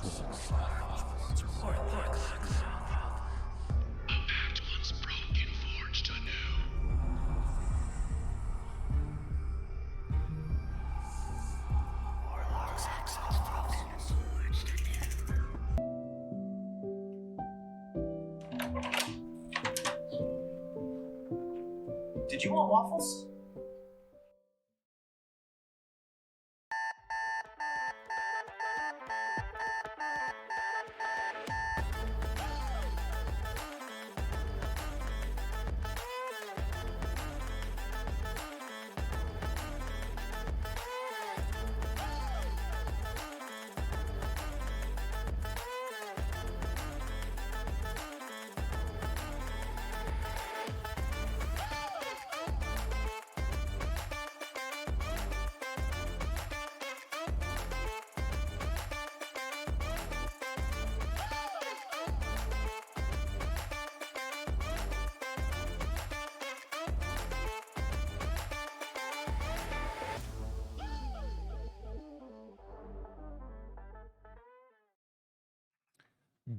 Did you want waffles?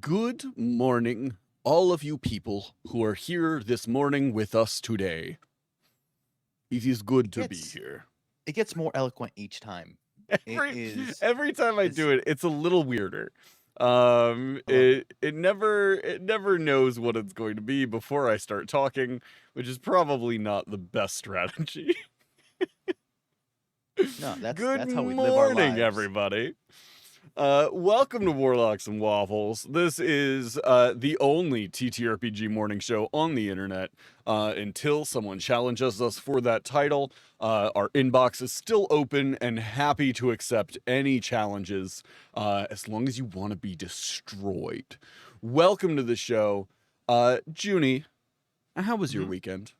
Good morning, all of you people who are here this morning with us today. It is good to be here. It gets more eloquent each time. Every time I do it, it's a little weirder. It never knows what it's going to be before I start talking, which is probably not the best strategy. No, that's how we live our morning, lives. Everybody. Welcome to Warlocks and Waffles. This is the only TTRPG morning show on the internet until someone challenges us for that title. Our inbox is still open and happy to accept any challenges as long as you want to be destroyed. Welcome to the show. Junie, how was your weekend?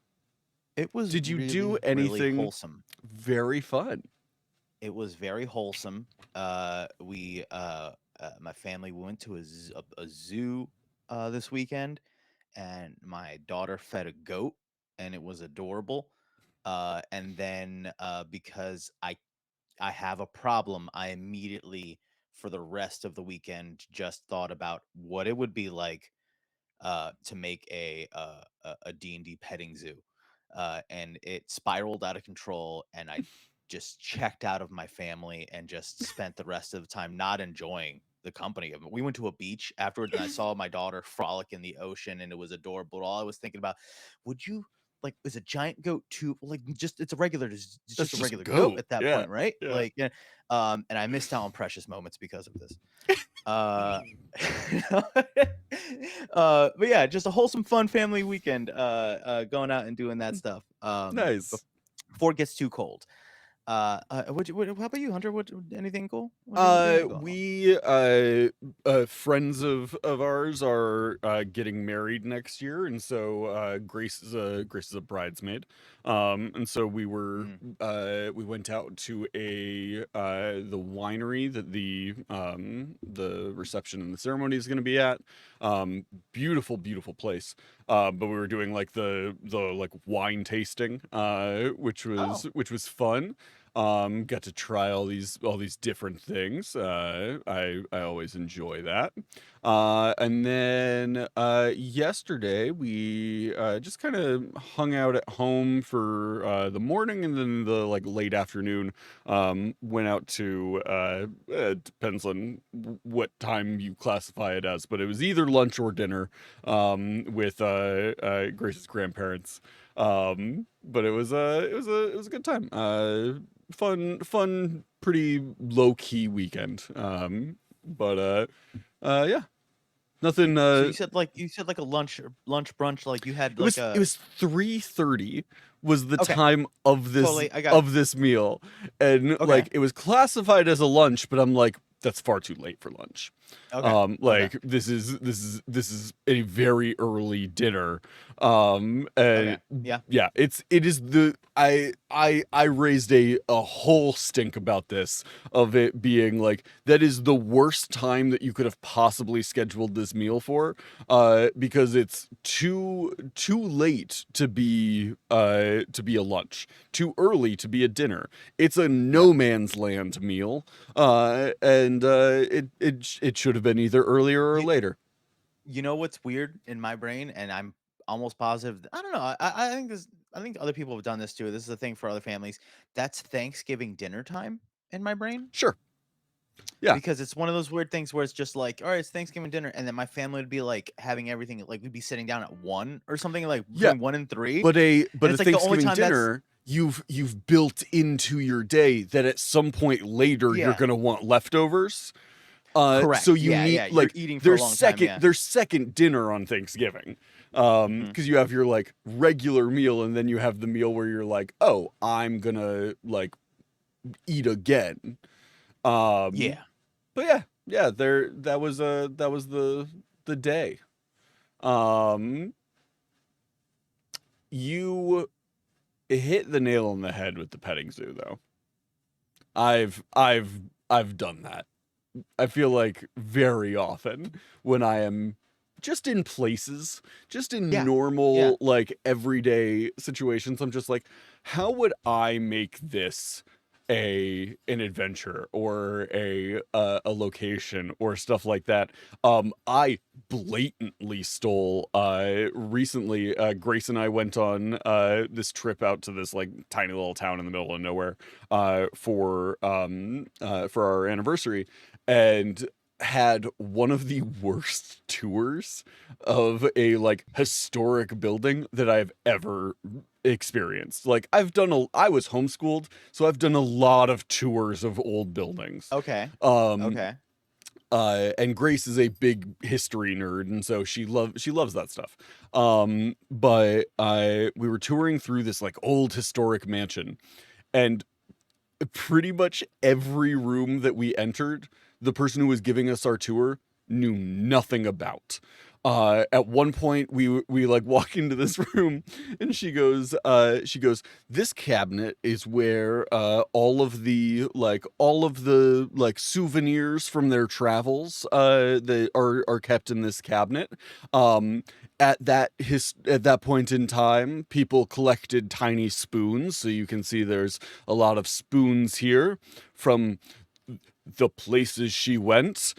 It was Did you really, do anything really wholesome? Very fun? It was very wholesome. My family went to a zoo this weekend, and my daughter fed a goat, and it was adorable. And then because I have a problem, I immediately, for the rest of the weekend, just thought about what it would be like to make a D&D petting zoo. And it spiraled out of control, and I just checked out of my family and just spent the rest of the time not enjoying the company of it. We went to a beach afterwards, and I saw my daughter frolic in the ocean, and it was adorable. All I was thinking about, would you is a giant goat too, it's a regular, it's just a regular goat at that point, right? Yeah. And I missed out on precious moments because of this. But yeah, just a wholesome, fun family weekend. Going out and doing that stuff. Nice. Before it gets too cold. How about you, Hunter? Anything cool? Friends of ours are getting married next year, and so Grace is a bridesmaid. And so we went out to the winery that the reception and the ceremony is going to be at. Beautiful place. But we were doing like the wine tasting, which was fun. Got to try all these different things. I always enjoy that. And then yesterday we just kind of hung out at home for the morning, and then the late afternoon went out to it depends on what time you classify it as, but it was either lunch or dinner with Grace's grandparents. But it was a good time. Fun, pretty low-key weekend. But yeah. Nothing. So you said a lunch brunch, like you had it was 3:30 was the time of this totally, this meal, and it was classified as a lunch, but I'm like, that's far too late for lunch. This is a very early dinner. And it is I raised a whole stink about this, of it being like, that is the worst time that you could have possibly scheduled this meal for, because it's too late to be a lunch, too early to be a dinner. It's a no man's land meal, and it It should have been either earlier or You, later. you know what's weird in my brain, and I'm almost positive. I don't know. I think this. I think other people have done this too. This is a thing for other families. That's Thanksgiving dinner time in my brain. Sure. Yeah. Because it's one of those weird things where it's just like, all right, it's Thanksgiving dinner, and then my family would be like having everything, like we'd be sitting down at 1 or something, like Yeah. between 1 and 3. But a it's like the only Thanksgiving time dinner, you've built into your day that at some point later you're Yeah. gonna want leftovers. Correct. So you Yeah, need yeah, you're like eating for a long time, yeah. there's second dinner on Thanksgiving. Because you have your like regular meal and then you have the meal where you're like, oh, I'm gonna like eat again. Yeah. But yeah, that was the day. You hit the nail on the head with the petting zoo though. I've done that. I feel like very often when I am just in places, just in Yeah, normal yeah. like everyday situations, I'm just like, how would I make this an adventure or a location or stuff like that? I blatantly stole recently Grace and I went on this trip out to this like tiny little town in the middle of nowhere for our anniversary, and had one of the worst tours of a like historic building that I've ever experienced. Like I was homeschooled, so I've done a lot of tours of old buildings. Okay. Um Okay. and Grace is a big history nerd, and so she loves that stuff. But we were touring through this like old historic mansion, and pretty much every room that we entered, the person who was giving us our tour knew nothing about. At one point we like walk into this room and she goes, this cabinet is where all of the souvenirs from their travels that are kept in this cabinet. At that point in time, people collected tiny spoons, so you can see there's a lot of spoons here from the places she went.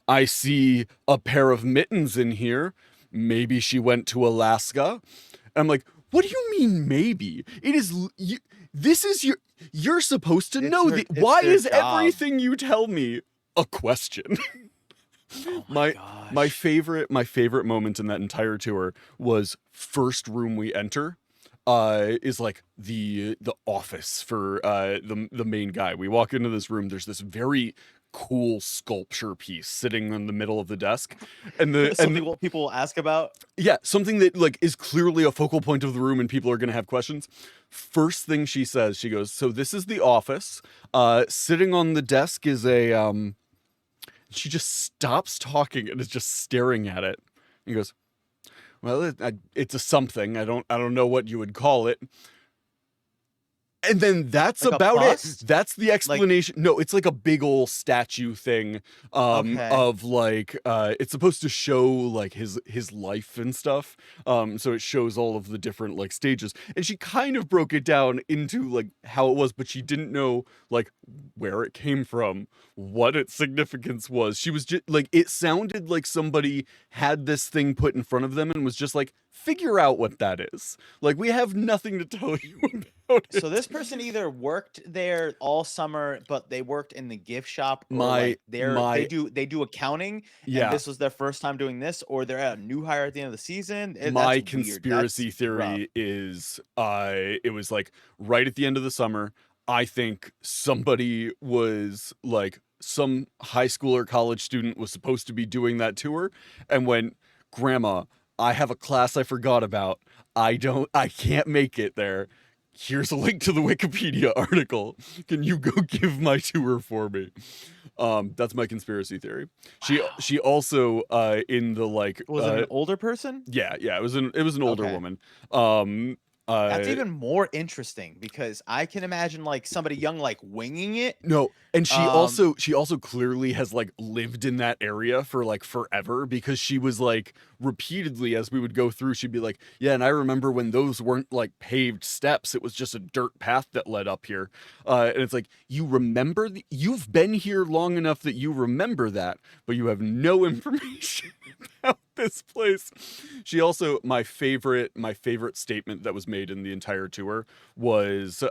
I see a pair of mittens in here. Maybe she went to Alaska. And I'm like, what do you mean maybe? It is this is you're supposed to know that. Why is job. everything you tell me a question? Oh my gosh. my favorite moment in that entire tour was first room we enter is like the office for the main guy. We walk into this room, there's this very cool sculpture piece sitting in the middle of the desk, and what people will ask about. Yeah, something that like is clearly a focal point of the room and people are going to have questions. First thing she says, she goes, so this is the office. Sitting on the desk is a she just stops talking and is just staring at it. He goes, well, it's a something. I don't know what you would call it. And then that's Like a about bust? it. That's the explanation. No, it's like a big old statue thing Okay. of like it's supposed to show like his life and stuff. So it shows all of the different like stages. And she kind of broke it down into like how it was, but she didn't know like where it came from, what its significance was. She was just like, it sounded like somebody had this thing put in front of them and was just like, figure out what that is. Like, we have nothing to tell you about it. So this person either worked there all summer, but they worked in the gift shop, or they do accounting. Yeah. And this was their first time doing this, or they're a new hire at the end of the season. My conspiracy theory is it was like right at the end of the summer. I think somebody was like, some high school or college student was supposed to be doing that tour and went, Grandma, I have a class I forgot about. I can't make it there. Here's a link to the Wikipedia article. Can you go give my tour for me? That's my conspiracy theory. Wow. She also in the like Was it an older person? Yeah, it was an older Okay. woman. That's even more interesting because I can imagine like somebody young like winging it. No, and she Um, also clearly has like lived in that area for like forever, because she was like repeatedly, as we would go through, she'd be like, yeah, and I remember when those weren't like paved steps, it was just a dirt path that led up here. And it's like, you remember you've been here long enough that you remember that, but you have no information about this place. She also, my favorite statement that was made in the entire tour was,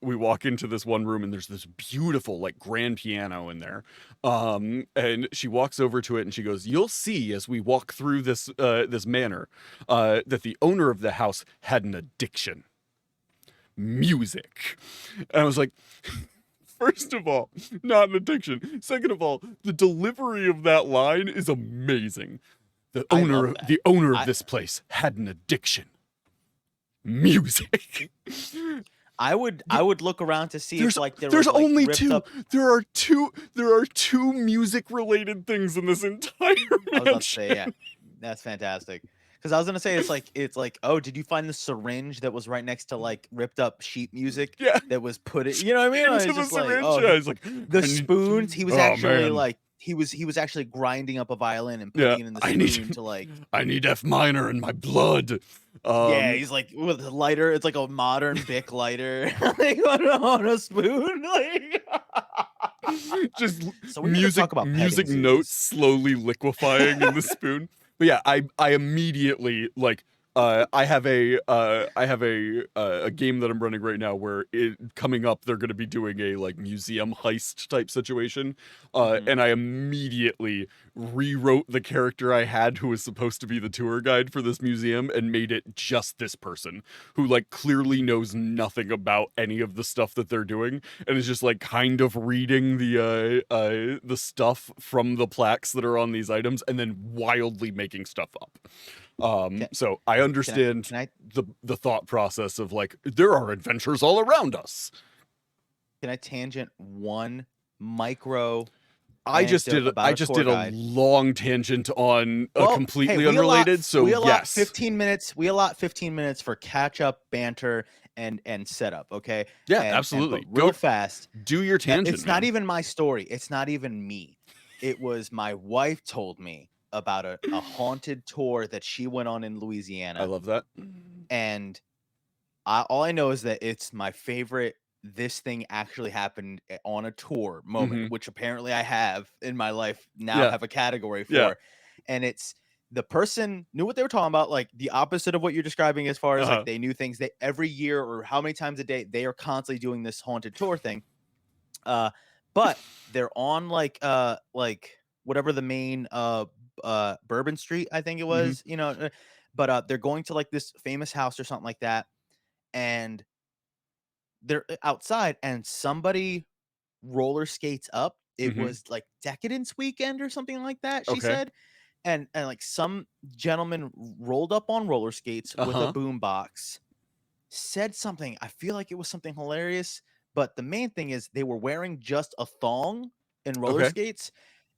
we walk into this one room and there's this beautiful like grand piano in there, and she walks over to it and she goes, you'll see as we walk through this manor, that the owner of the house had an addiction: music. And I was like, first of all, not an addiction. Second of all, the delivery of that line is amazing. The I love owner of that. this place had an addiction: music. I would look around to see if like there's was, like, only ripped two. up. There are two music related things in this entire I was about to mansion. say, yeah, that's fantastic. Because I was gonna say it's like, oh, did you find the syringe that was right next to like ripped up sheet music Yeah. that was put it? You know what I mean? Into It's the just like, syringe. oh, Yeah, it's like the spoons. He was oh, actually man. like he was actually grinding up a violin and Yeah, putting it in the I spoon need to like. I need F minor in my blood. Yeah, he's like with a lighter. It's like a modern Bic lighter, like on a spoon. Like, just so we need to talk about music petting notes zoos. slowly liquefying in the spoon. But yeah, I immediately like, I have a game that I'm running right now where coming up they're going to be doing a like museum heist type situation, Mhm. and I immediately rewrote the character I had who was supposed to be the tour guide for this museum and made it just this person who like clearly knows nothing about any of the stuff that they're doing and is just like kind of reading the stuff from the plaques that are on these items and then wildly making stuff up. Can, So I understand can I the thought process of like, there are adventures all around us. can I tangent one micro I just anecdote did about a tour a guide? long tangent on a Well, completely hey, unrelated. So we allot yes, 15 minutes. We allot 15 minutes for catch up, banter, and setup. Okay. yeah, And absolutely. but real Go fast. do your tangent. It's not man. even my story. It's not even me. It was my wife told me about a haunted tour that she went on in Louisiana. I love that. And all I know is that it's my favorite. This thing actually happened on a tour moment, which apparently I have in my life now, Yeah. have a category for. Yeah. And it's the person knew what they were talking about, like the opposite of what you're describing, as far as like they knew things. They every year or how many times a day they are constantly doing this haunted tour thing. But they're on like whatever the main Bourbon Street, I think it was, you know, but they're going to like this famous house or something like that, and they're outside and somebody roller skates up. It was like Decadence Weekend or something like that, she said. And like some gentleman rolled up on roller skates with a boombox, said something. I feel like it was something hilarious, but the main thing is they were wearing just a thong and roller skates,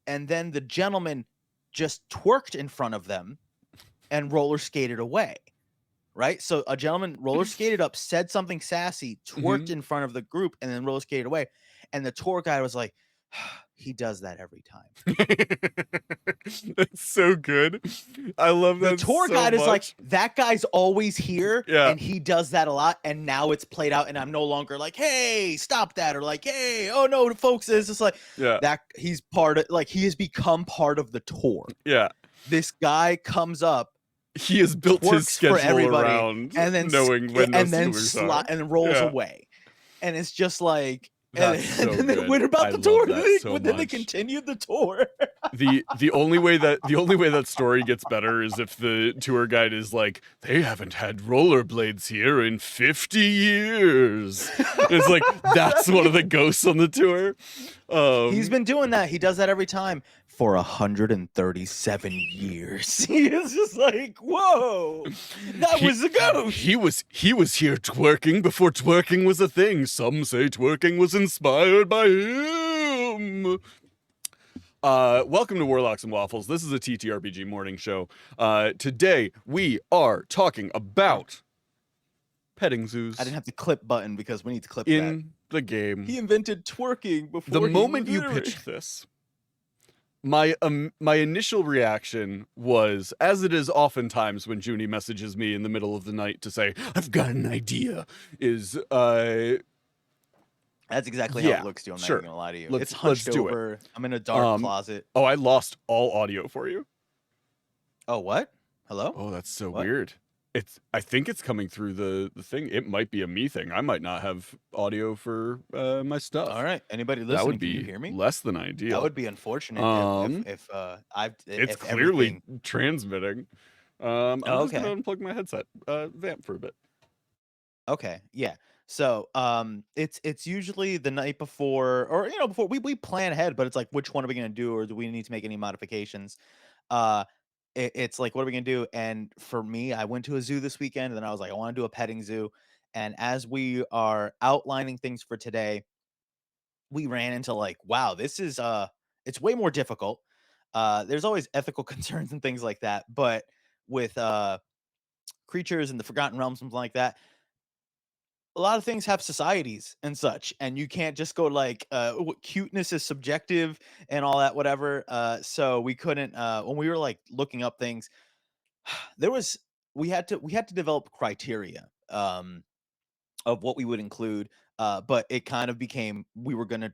and then the gentleman just twerked in front of them and roller skated away. Right? So a gentleman roller skated up, said something sassy, twerked in front of the group, and then roller skated away. And the tour guide was like, he does that every time. That's so good. I love that. The tour so guide much. is like, that guy's always here, Yeah. and he does that a lot, and now it's played out, and I'm no longer like, hey, stop that, or like, hey, oh no, folks, it's just like, that he's part of, like, he has become part of the tour. Yeah. This guy comes up, he has built his schedule for everybody, around and then knowing when and those then are. and rolls away, and it's just like, That's so and then they good. went about I the love tour. that so Then they much. continued the tour. The only way that story gets better is if the tour guide is like, they haven't had rollerblades here in 50 years. It's like, that's one of the ghosts on the tour. He's been doing that. He does that every time for 137 years. He is just like, whoa, that was a ghost. He was here twerking before twerking was a thing. Some say twerking was inspired by him. Welcome to Warlocks and Waffles. This is a TTRPG morning show. Today we are talking about petting zoos I didn't have the clip button because we need to clip that. in the game. He invented twerking before The he moment was you married. pitched this, my initial reaction was, as it is oftentimes when Junie messages me in the middle of the night to say, "I've got an idea," is That's exactly how yeah, it looks to you. I'm not sure. even gonna lie to you. Let's It's hunched do it. over. I'm in a dark closet. Oh, I lost all audio for you. Oh, what? Hello? Oh, that's so What? weird. I think it's coming through the thing. It might be a me thing. I might not have audio for my stuff. All right. Anybody That listening? would Can you be hear me? less than ideal. That would be unfortunate if It's if clearly everything... transmitting. I'm just Okay. gonna unplug my headset, vamp for a bit. Okay, yeah. So, it's usually the night before, or before we plan ahead, but it's like, which one are we gonna do, or do we need to make any modifications? Uh, it's like, what are we gonna do? And for me, I went to a zoo this weekend, and then I was like, I want to do a petting zoo. And as we are outlining things for today, we ran into like, wow, this is it's way more difficult. There's always ethical concerns and things like that, but with creatures in the Forgotten Realms, something like that, a lot of things have societies and such, and you can't just go like cuteness is subjective and all that, whatever. So we couldn't, when we were like looking up things, there was we had to develop criteria of what we would include, but it kind of became, we were going to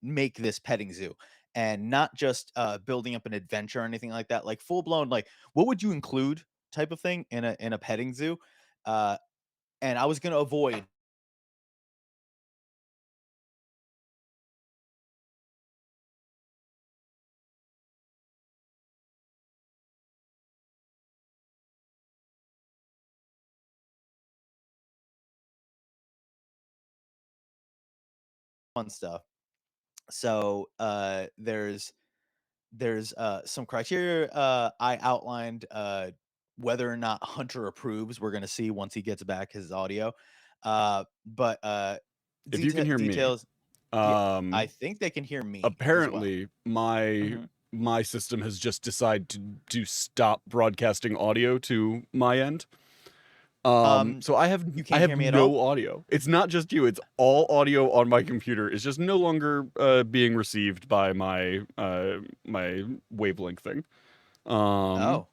make this petting zoo, and not just building up an adventure or anything like that, like full blown, like, what would you include type of thing in a petting zoo. uh and I was going to avoid fun stuff. So there's some criteria I outlined, whether or not Hunter approves, we're gonna see once he gets back his audio. But If you can hear me, details. Yeah, I um, think they can hear me as well. apparently Hmm. my system has just decided to stop broadcasting audio to my end. So I You I can't hear have me at all? no audio. It's not just you. It's all audio on my computer. It's just no longer being received by my wavelength thing. Um, Oh,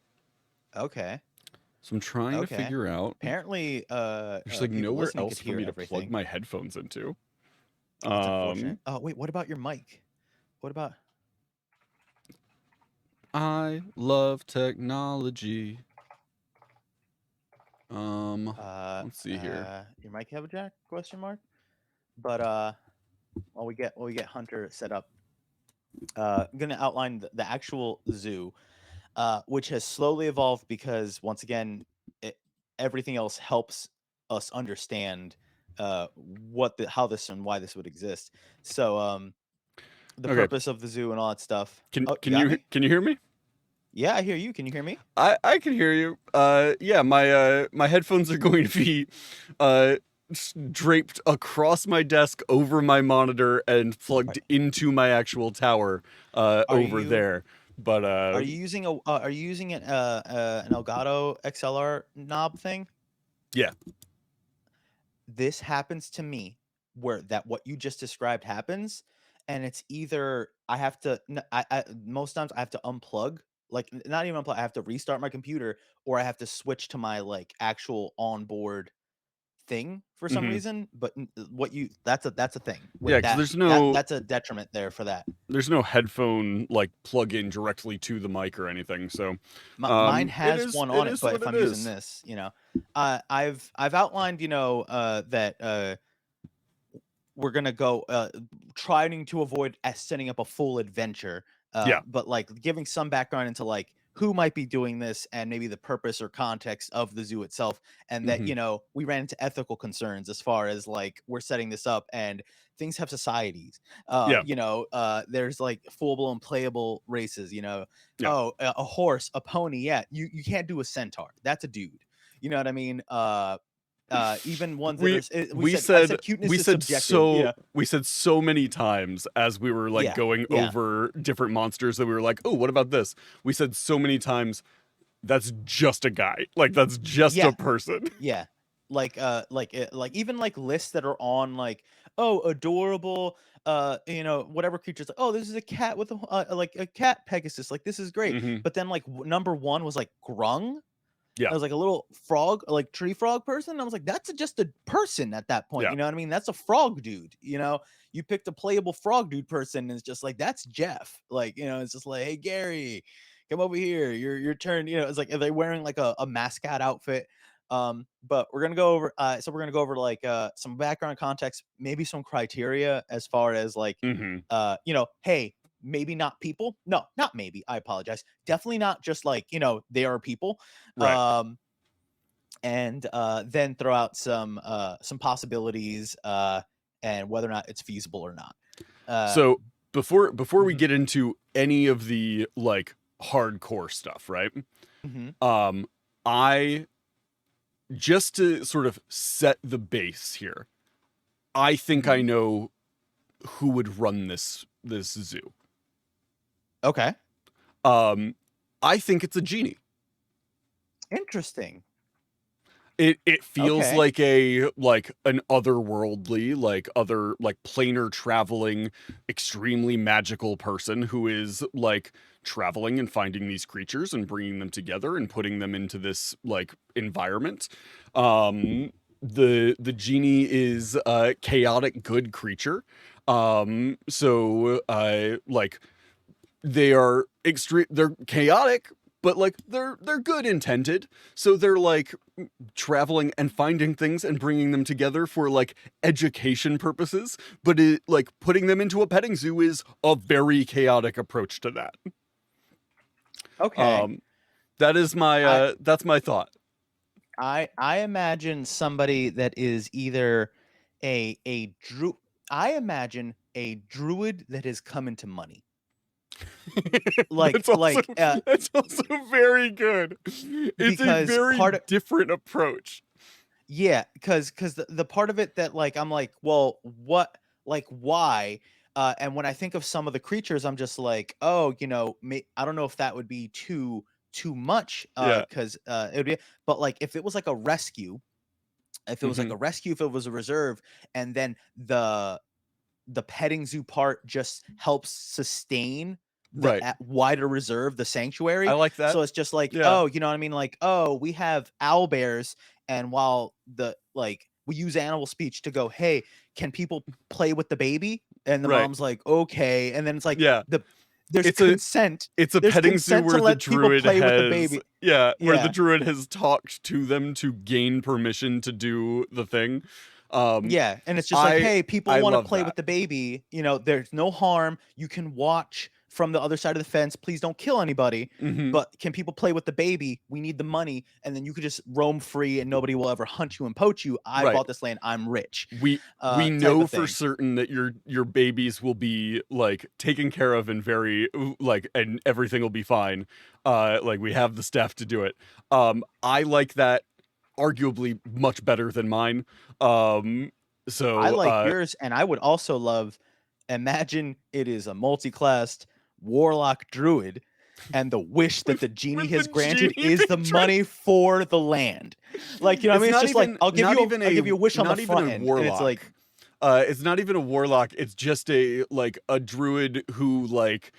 okay. so I'm trying to Okay. figure out. Apparently, There's like people nowhere listening could else for hear me to plug everything. my headphones into. That's unfortunate. Um, Oh, wait, what about your mic? What about... I love technology. Let's see here. Your mic have a jack? Question mark. But while we get Hunter set up, I'm gonna outline the actual zoo, which has slowly evolved because, once again, it, everything else helps us understand how this and why this would exist. So, the Okay, purpose of the zoo and all that stuff. can Oh, you can got you me? can you hear me? Yeah, I hear you. Can you hear me? I can hear you. Yeah, my headphones are going to be draped across my desk over my monitor and Are, plugged into my actual tower are over you there. But are you using an Elgato XLR knob thing? yeah. This happens to me, where that what you just described happens, and it's either I have to most times I have to unplug, like, not even unplug, I have to restart my computer, or I have to switch to my like actual onboard thing for some Hmm. reason. But what you that's a thing Yeah, with because that, that's a detriment there for that. there's no headphone like plug in directly to the mic or anything. So Mine it has is one it on it, is but what if it I'm using is. this, I've outlined, that we're gonna go trying to avoid setting up a full adventure, Yeah. but like giving some background into like who might be doing this and maybe the purpose or context of the zoo itself, and that Hmm. we ran into ethical concerns as far as like we're setting this up, and things have societies. Yeah. There's like full-blown playable races. Yeah. Oh, a horse, a pony. Yeah, you can't do a centaur. That's a dude. You know what I mean? Even ones that are we we we said I said said cuteness is subjective. we said so many times as we were like Yeah, going yeah, over different monsters that we were like, oh, what about this? We said so many times that's just a guy, like that's just a yeah, person. yeah. like even like lists that are on like, oh, adorable, whatever creatures, like, oh, this is a cat with like a cat Pegasus, like this is great. Mhm. But then like number one was like grung. Yeah. I was like a little frog, like tree frog person. I was like, that's just a person at that point. Yeah. You know what I mean? That's a frog dude. You picked a playable frog dude person, and it's just like, that's Jeff. Like, it's just like, hey Gary, come over here. Your turn. It's like, are they wearing like a mascot outfit? But we're gonna go over. So we're gonna go over like some background context, maybe some criteria as far as like, Mhm. hey, maybe not people. No, not maybe. I apologize. Definitely not just like, they are people. Right. And then throw out some possibilities and whether or not it's feasible or not. So before we Mhm. get into any of the like hardcore stuff, right? Mhm. I just to sort of set the base here. I think I Mhm. know who would run this zoo. Okay. I think it's a genie. Interesting. It feels Okay. like an otherworldly, like other like planar traveling, extremely magical person who is like traveling and finding these creatures and bringing them together and putting them into this like environment. The genie is a chaotic good creature. Like they're chaotic, but like they're good intended. So they're like traveling and finding things and bringing them together for like education purposes, but it like putting them into a petting zoo is a very chaotic approach to that. Okay. um that is my I that's my thought. I imagine somebody that is either a I imagine a druid that has come into money. Like that's also like that's also very good. It's a because very part of different approach. Yeah, because the part of it that like I'm like, well, what, like, why? And when I think of some of the creatures, I'm just like, oh, I don't know if that would be too much, Yeah. because it would be, but like if it was like a rescue, Hmm. if it was a reserve, and then the petting zoo part just helps sustain the Right. wider reserve, the I sanctuary. like that. So it's just like, Yeah. oh, you know what I mean? Like, oh, we have owl bears, and while we use animal speech to go, hey, can people play with the baby? And the Right. mom's like, okay, and then it's like Yeah. there's It's a consent. it's a There's petting zoo consent to where the let people druid play with the has baby. where the Yeah. druid has talked to them to gain permission to do the thing. Um Yeah, and it's just like, I "Hey, people I wanna love play that. with the baby, there's no harm, you can watch from the other side of the fence, please don't kill anybody, Mhm. but can people play with the baby? We need the money, and then you could just roam free and nobody will ever hunt you and poach you. I Right. bought this land, I'm rich." We Type know of for thing. certain that your babies will be like taken care of and very like and everything will be fine. Like we have the staff to do it. I like that arguably much better than mine. Um I so like yours, and I would also love, imagine it is a multi-classed warlock druid, and the wish that with the genie the has granted genie is the patron. money for the land. Like, you know what I It's mean? It's not just like, even not even I'll a give you a wish on the not even front a end, and it's like, warlock. It's not even a warlock. It's just a like a druid who like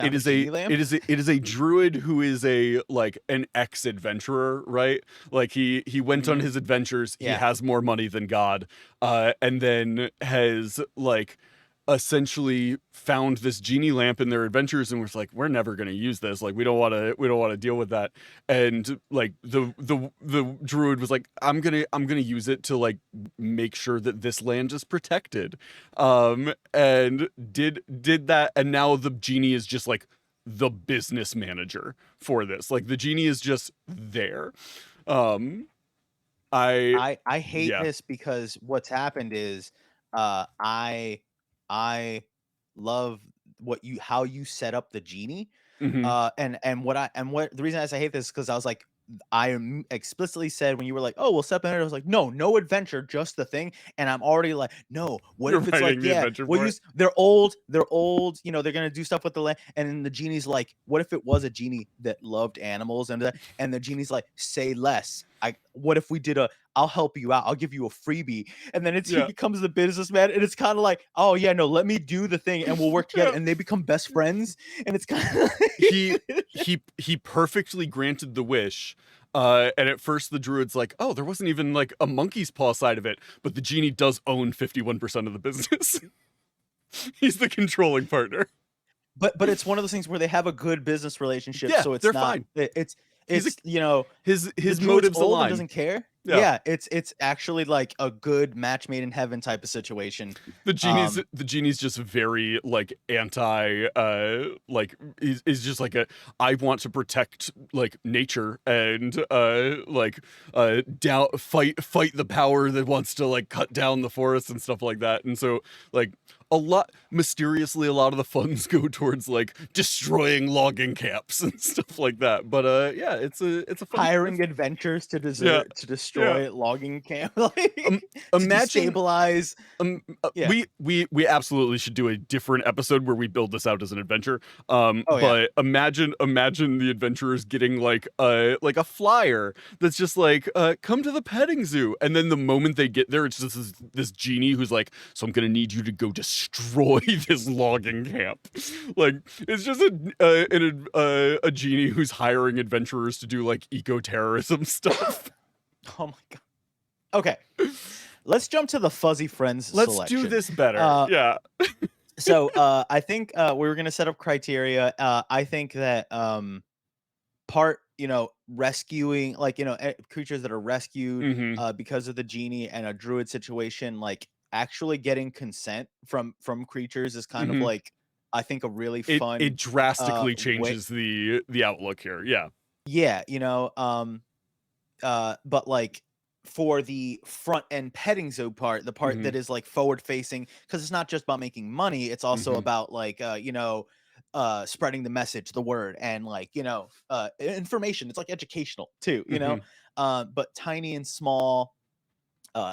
found a genie lamp? it is a druid who is a like an ex-adventurer, right? Like he went on Mhm. his adventures. He Yeah. has more money than God, and then has like essentially found this genie lamp in their adventures and was like, we're never going to use this, like we don't want to deal with that. And like the druid was like, I'm gonna use it to like make sure that this land is protected, and did that, and now the genie is just like the business manager for this. Like the genie is just there. um I I hate Yeah. this because what's happened is, I love how you set up the genie. Hmm. And what the reason I say hate this is because I was like, explicitly said when you were like, "Oh, we'll step in," I was like, "No, no adventure, just the thing." And I'm already like, "No, what You're if it's like, writing the yeah, adventure we'll for it. use they're old, they're gonna do stuff with the land." And then the genie's like, "What if it was a genie that loved animals and the genie's like, say less." what if we did I'll help you out, I'll give you a freebie, and then he Yeah. becomes the businessman, and it's kind of like, oh yeah, no, let me do the thing, and we'll work together, Yeah. and they become best friends, and it's kind of he perfectly granted the wish. And at first the druid's like, oh, there wasn't even like a monkey's paw side of it, but the genie does own 51% of the business. He's the controlling partner. but it's one of those things where they have a good business relationship, Yeah, so it's they're not fine. it's He's you know, his the druid's motives old and align. doesn't care. Yeah. Yeah, it's actually like a good match made in heaven type of situation. The genie's just very like anti like is just like I want to protect like nature and fight the power that wants to like cut down the forest and stuff like that. And so like a lot of the funds go towards like destroying logging camps and stuff like that. But yeah, it's a fun Hiring adventurers to destroy logging camp, like to imagine destabilize. Yeah. we absolutely should do a different episode where we build this out as an adventure. Oh, yeah. But imagine the adventurers getting like a flyer that's just like come to the petting zoo, and then the moment they get there, it's just this genie who's like, so I'm gonna need you to go destroy this logging camp. Like it's just a genie who's hiring adventurers to do like eco-terrorism stuff. Oh my god. Okay. Let's jump to the fuzzy friends Let's selection. do this better. Yeah. So I think we were gonna set up criteria. I think that part, rescuing, like, creatures that are rescued because of the genie and a druid situation, like actually getting consent from creatures is kind of like, I think, a really fun. It drastically changes the outlook here. Yeah. Yeah, but like for the front end petting zoo part, the part that is like forward facing, because it's not just about making money, it's also about like spreading the message, the word, and like information. It's like educational too, but tiny and small,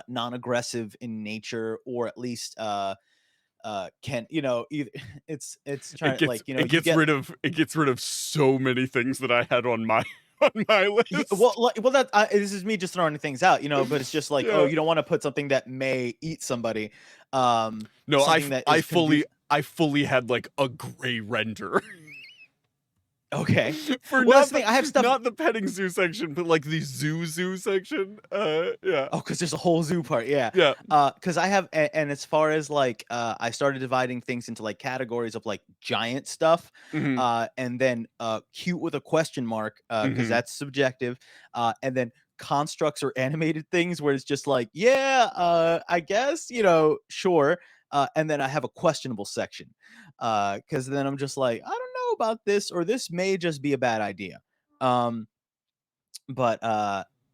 non-aggressive in nature, or at least can either it's trying to, like, it gets rid of so many things that I had on my list. Yeah, well, that this is me just throwing things out, but it's just like, oh, you don't want to put something that may eat somebody. No, I fully had like a gray render. Okay. For well, I have stuff, not the petting zoo section, but like the zoo section. Yeah. Oh, because there's a whole zoo part. Yeah. Yeah. Because I have, and as far as like, I started dividing things into like categories of like giant stuff, and then cute with a question mark, because that's subjective, and then constructs or animated things where it's just like, yeah, I guess, sure. And then I have a questionable section, because then I'm just like, I don't know about this, or this may just be a bad idea. But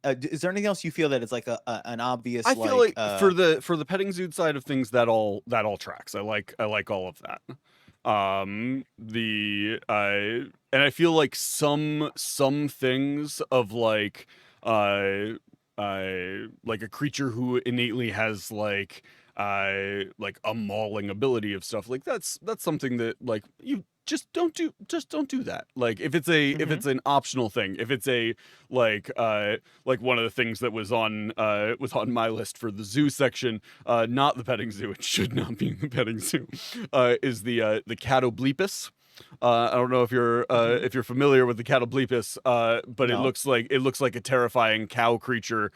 is there anything else you feel that it's like an obvious? I feel like for the petting zoo side of things, that all tracks. I like all of that. And I feel like some things of like a creature who innately has like a mauling ability of stuff, like that's something that like you just don't do that. Like if it's an optional thing, if it's a like one of the things that was on my list for the zoo section, not the petting zoo, it should not be in the petting zoo, is the Catoblepus. I don't know if you're familiar with the Catoblepus, but No. it looks like a terrifying cow creature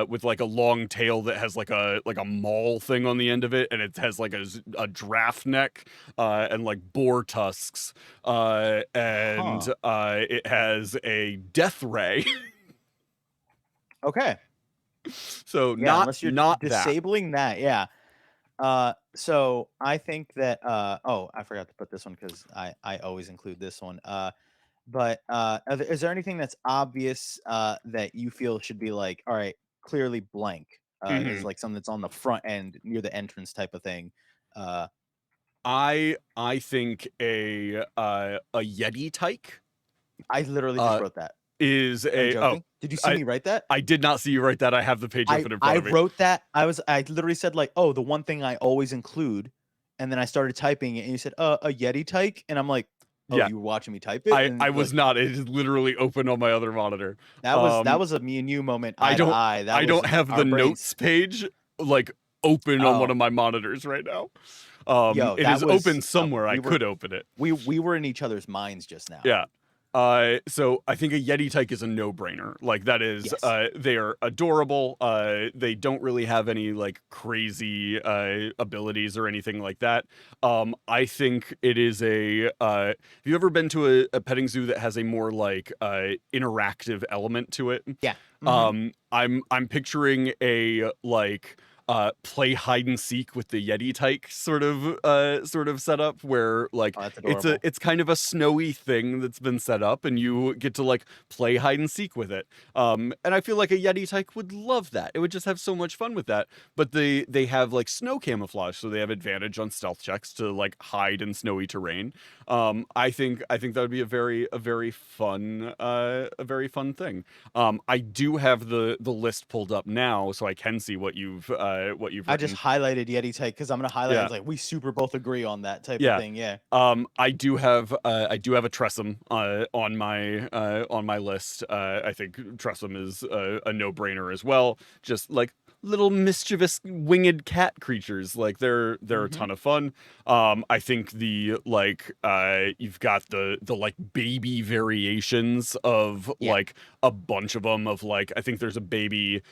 with like a long tail that has like a maul thing on the end of it, and it has like a giraffe neck and like boar tusks, and it has a death ray. Okay. So Yeah, unless you're not disabling that, yeah. So I think that oh, I forgot to put this one because I always include this one. But is there anything that's obvious that you feel should be like, all right, clearly blank, is like something that's on the front end near the entrance type of thing? I think a Yeti tyke. I literally just wrote that. Is Are you a joking? Did you see me write that? I did not see you write that. I have the page open in front of me. I wrote that. I literally said like, oh, the one thing I always include, and then I started typing it, and you said, a Yeti tyke, and I'm like, Oh, Yeah, you were watching me type it, and I was not. It is literally open on my other monitor. that was a me and you moment, I eye to don't eye. That I was don't have the our notes brains. page like open on one Oh, of my monitors right now. yo, It that is was open somewhere. I could open it. we were in each other's minds just now. Yeah. So I think a Yeti tyke is a no-brainer. Like that is, Yes. they are adorable. They don't really have any like crazy abilities or anything like that. I think it is a. Have you ever been to a petting zoo that has a more like interactive element to it? Yeah. Mm-hmm. I'm picturing a like play hide and seek with the Yeti tyke sort of setup where like Oh, that's adorable. it's kind of a snowy thing that's been set up and you get to like play hide and seek with it. And I feel like a Yeti tyke would love that. It would just have so much fun with that. But they have like snow camouflage, so they have advantage on stealth checks to like hide in snowy terrain. I think that would be a very fun thing. I do have the list pulled up now, so I can see what you've I just written. highlighted Yeti type because I'm gonna highlight. Yeah, It's like we super both agree on that type of yeah. thing. Yeah. I do have a Tressum on my list. I think Tressum is a no-brainer as well. Just like little mischievous winged cat creatures, like they're a Mm-hmm. ton of fun. I think the like you've got the like baby variations of Yeah. like a bunch of them of like I think there's a baby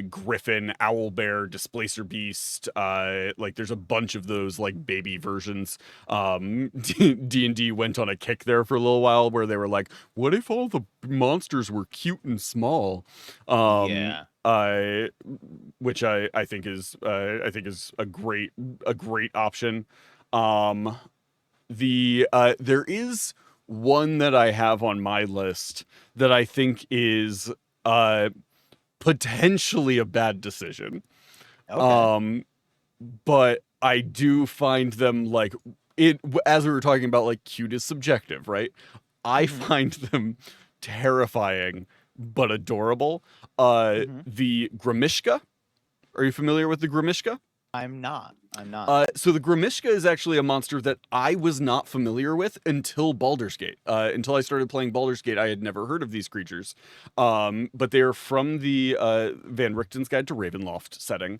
griffin, owl bear, displacer beast, like there's a bunch of those like baby versions. D&D went on a kick there for a little while where they were like, what if all the monsters were cute and small? um Yeah. I which I think is a great option. um there is one that I have on my list that I think is potentially a bad decision. Okay. Um, but I do find them like it as we were talking about like cute is subjective, right? I Mm-hmm. find them terrifying but adorable. Mm-hmm. The Grimishka. Are you familiar with the Grimishka? I'm not. I'm not. So the Grimishka is actually a monster that I was not familiar with until Baldur's Gate. Until I started playing Baldur's Gate, I had never heard of these creatures. But they're from the Van Richten's Guide to Ravenloft setting.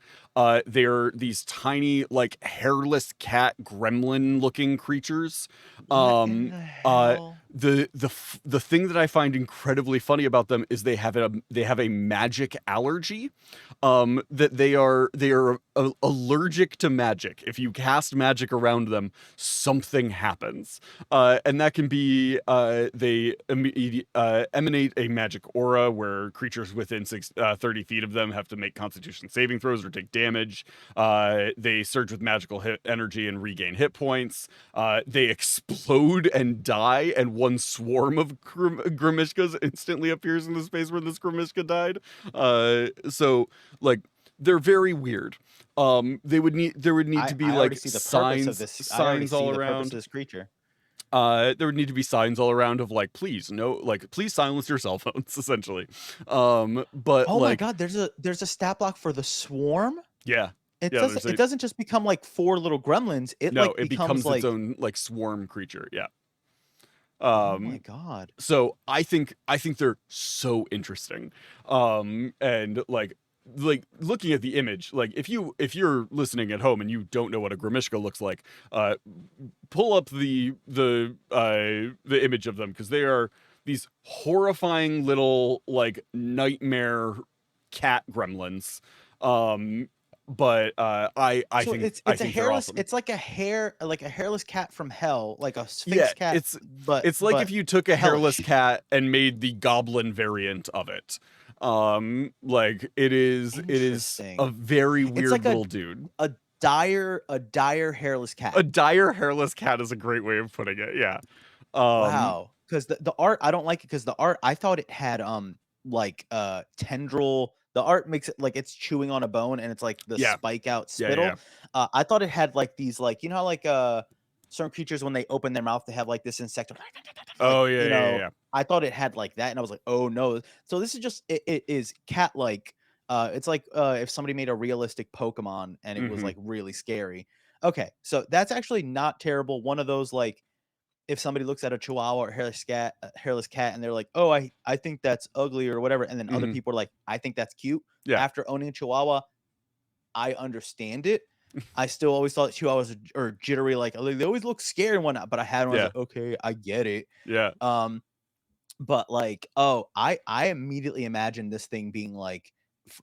They're these tiny, like hairless cat gremlin-looking creatures. What in Um, the uh, hell? the thing that I find incredibly funny about them is they have a magic allergy. That they are allergic to magic. If you cast magic around them, something happens. And that can be emanate a magic aura where creatures within 30 feet of them have to make Constitution saving throws or take damage. They surge with magical energy and regain hit points. They explode and die, and one swarm of Grimishkas instantly appears in the space where this Grimishka died. So like they're very weird. There would need to be I already like see the purpose of this. I already signs see all the purpose of around. this creature. There would need to be signs all around of like please no, like please silence your cell phones essentially. But Oh my like god, there's a stat block for the swarm. yeah. It Yeah, doesn't there's it a doesn't just become like four little gremlins. It no, like it becomes becomes its like, own like swarm creature. Yeah. oh my Um god. so I think they're so interesting. And like looking at the image, like if you're listening at home and you don't know what a Grimishka looks like, uh pull up the image of them because they are these horrifying little like nightmare cat gremlins. Um but So I it's a think they're hairless, awesome. it's like like a hairless cat from hell, like a Yeah, sphinx cat, it's like if but you took a hairless hellish. cat and made the goblin variant of it. Like it is a Interesting. very It's weird like little dude. a dire hairless A cat. dire hairless cat is a great way of putting it. Yeah. Um Wow. Because the art, I don't like it because the art, I thought it had like tendril. The art makes it like it's chewing on a bone and it's like the yeah. spike out Yeah, yeah, yeah. spittle. I thought it had like these, like, you know how like certain creatures when they open their mouth they have like this insect like, Oh yeah, you yeah, yeah, know, yeah. I thought it had like that and I was like, oh no. So this is just, it is cat like. It's like if somebody made a realistic Pokemon and it was Mhm. like really scary. Okay, so that's actually not terrible. One of those like if somebody looks at a Chihuahua or hairless cat, and they're like, "Oh, I think that's ugly," or whatever, and then other people are like, "I think that's cute." Yeah. After owning a Chihuahua, I understand it. I still always thought Chihuahuas are jittery, like they always look scared and whatnot. But I had one, I was Yeah. like, okay, I get it. Yeah. But like, I immediately imagined this thing being like,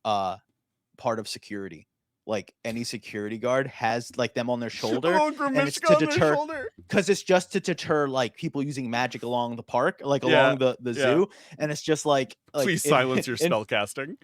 part of security. Like any security guard has like them on their shoulder, Oh, and it's Grimishka to on their deter, shoulder. because it's just to deter like people using magic along the park, like Yeah. along the Yeah. zoo, and it's just like Please silence your in spell casting.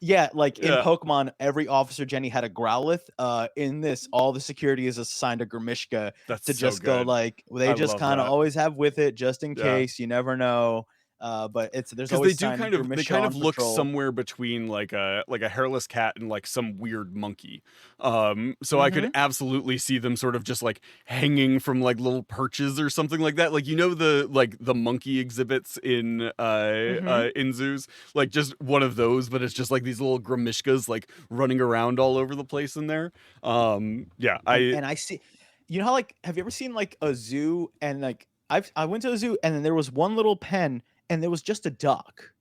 yeah, like in Yeah. Pokemon, every Officer Jenny had a Growlithe. In this, all the security is assigned to Grimishka That's to so just go good. like, they I just love kind of that. always have with it just in Yeah. case. You never know. But there's Because always they do signed they Grimishka kind of on look patrol. somewhere between like a hairless cat and like some weird monkey. So I could Mhm. absolutely see them sort of just like hanging from like little perches or something like that. Like, you know, the monkey exhibits Mhm. in zoos, like just one of those, but it's just like these little Grimishkas like running around all over the place in there. Yeah, And I see, you know how, like, have you ever seen like a zoo, and like I went to a zoo, and then there was one little pen, and there was just a duck.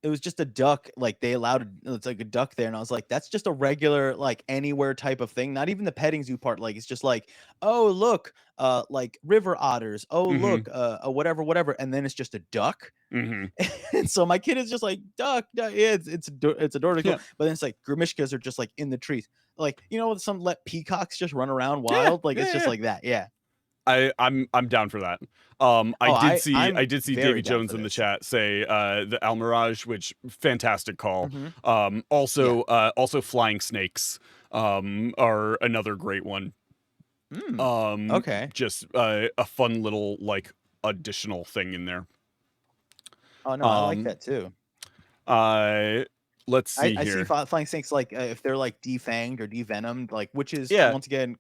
It was just a duck, like, they allowed it's like a duck there, and I was like, "That's just a regular, like, anywhere type of thing." Not even the petting zoo part, like, it's just like, "Oh, look, like, river otters. Oh, mm-hmm, look, whatever, whatever," and then it's just a duck. mm-hmm. And so my kid is just like, "Duck, duck." Yeah, it's adorable, Yeah, but then it's like Grimishkas are just, like, in the trees. Like, you know, some let peacocks just run around yeah, wild? Like, it's yeah, just yeah. like that, yeah. I'm down for that. Oh, I I'm did see very Davy down Jones for in the this. chat say the Almirage, which fantastic call. Mhm. Yeah. Also flying snakes are another great one. Mm. Okay. Just a fun little like additional thing in there. Oh, no, I like Um that too. uh let's see I see here. flying snakes, like, if they're, like, defanged or devenomed, like, which is, Yeah. once again,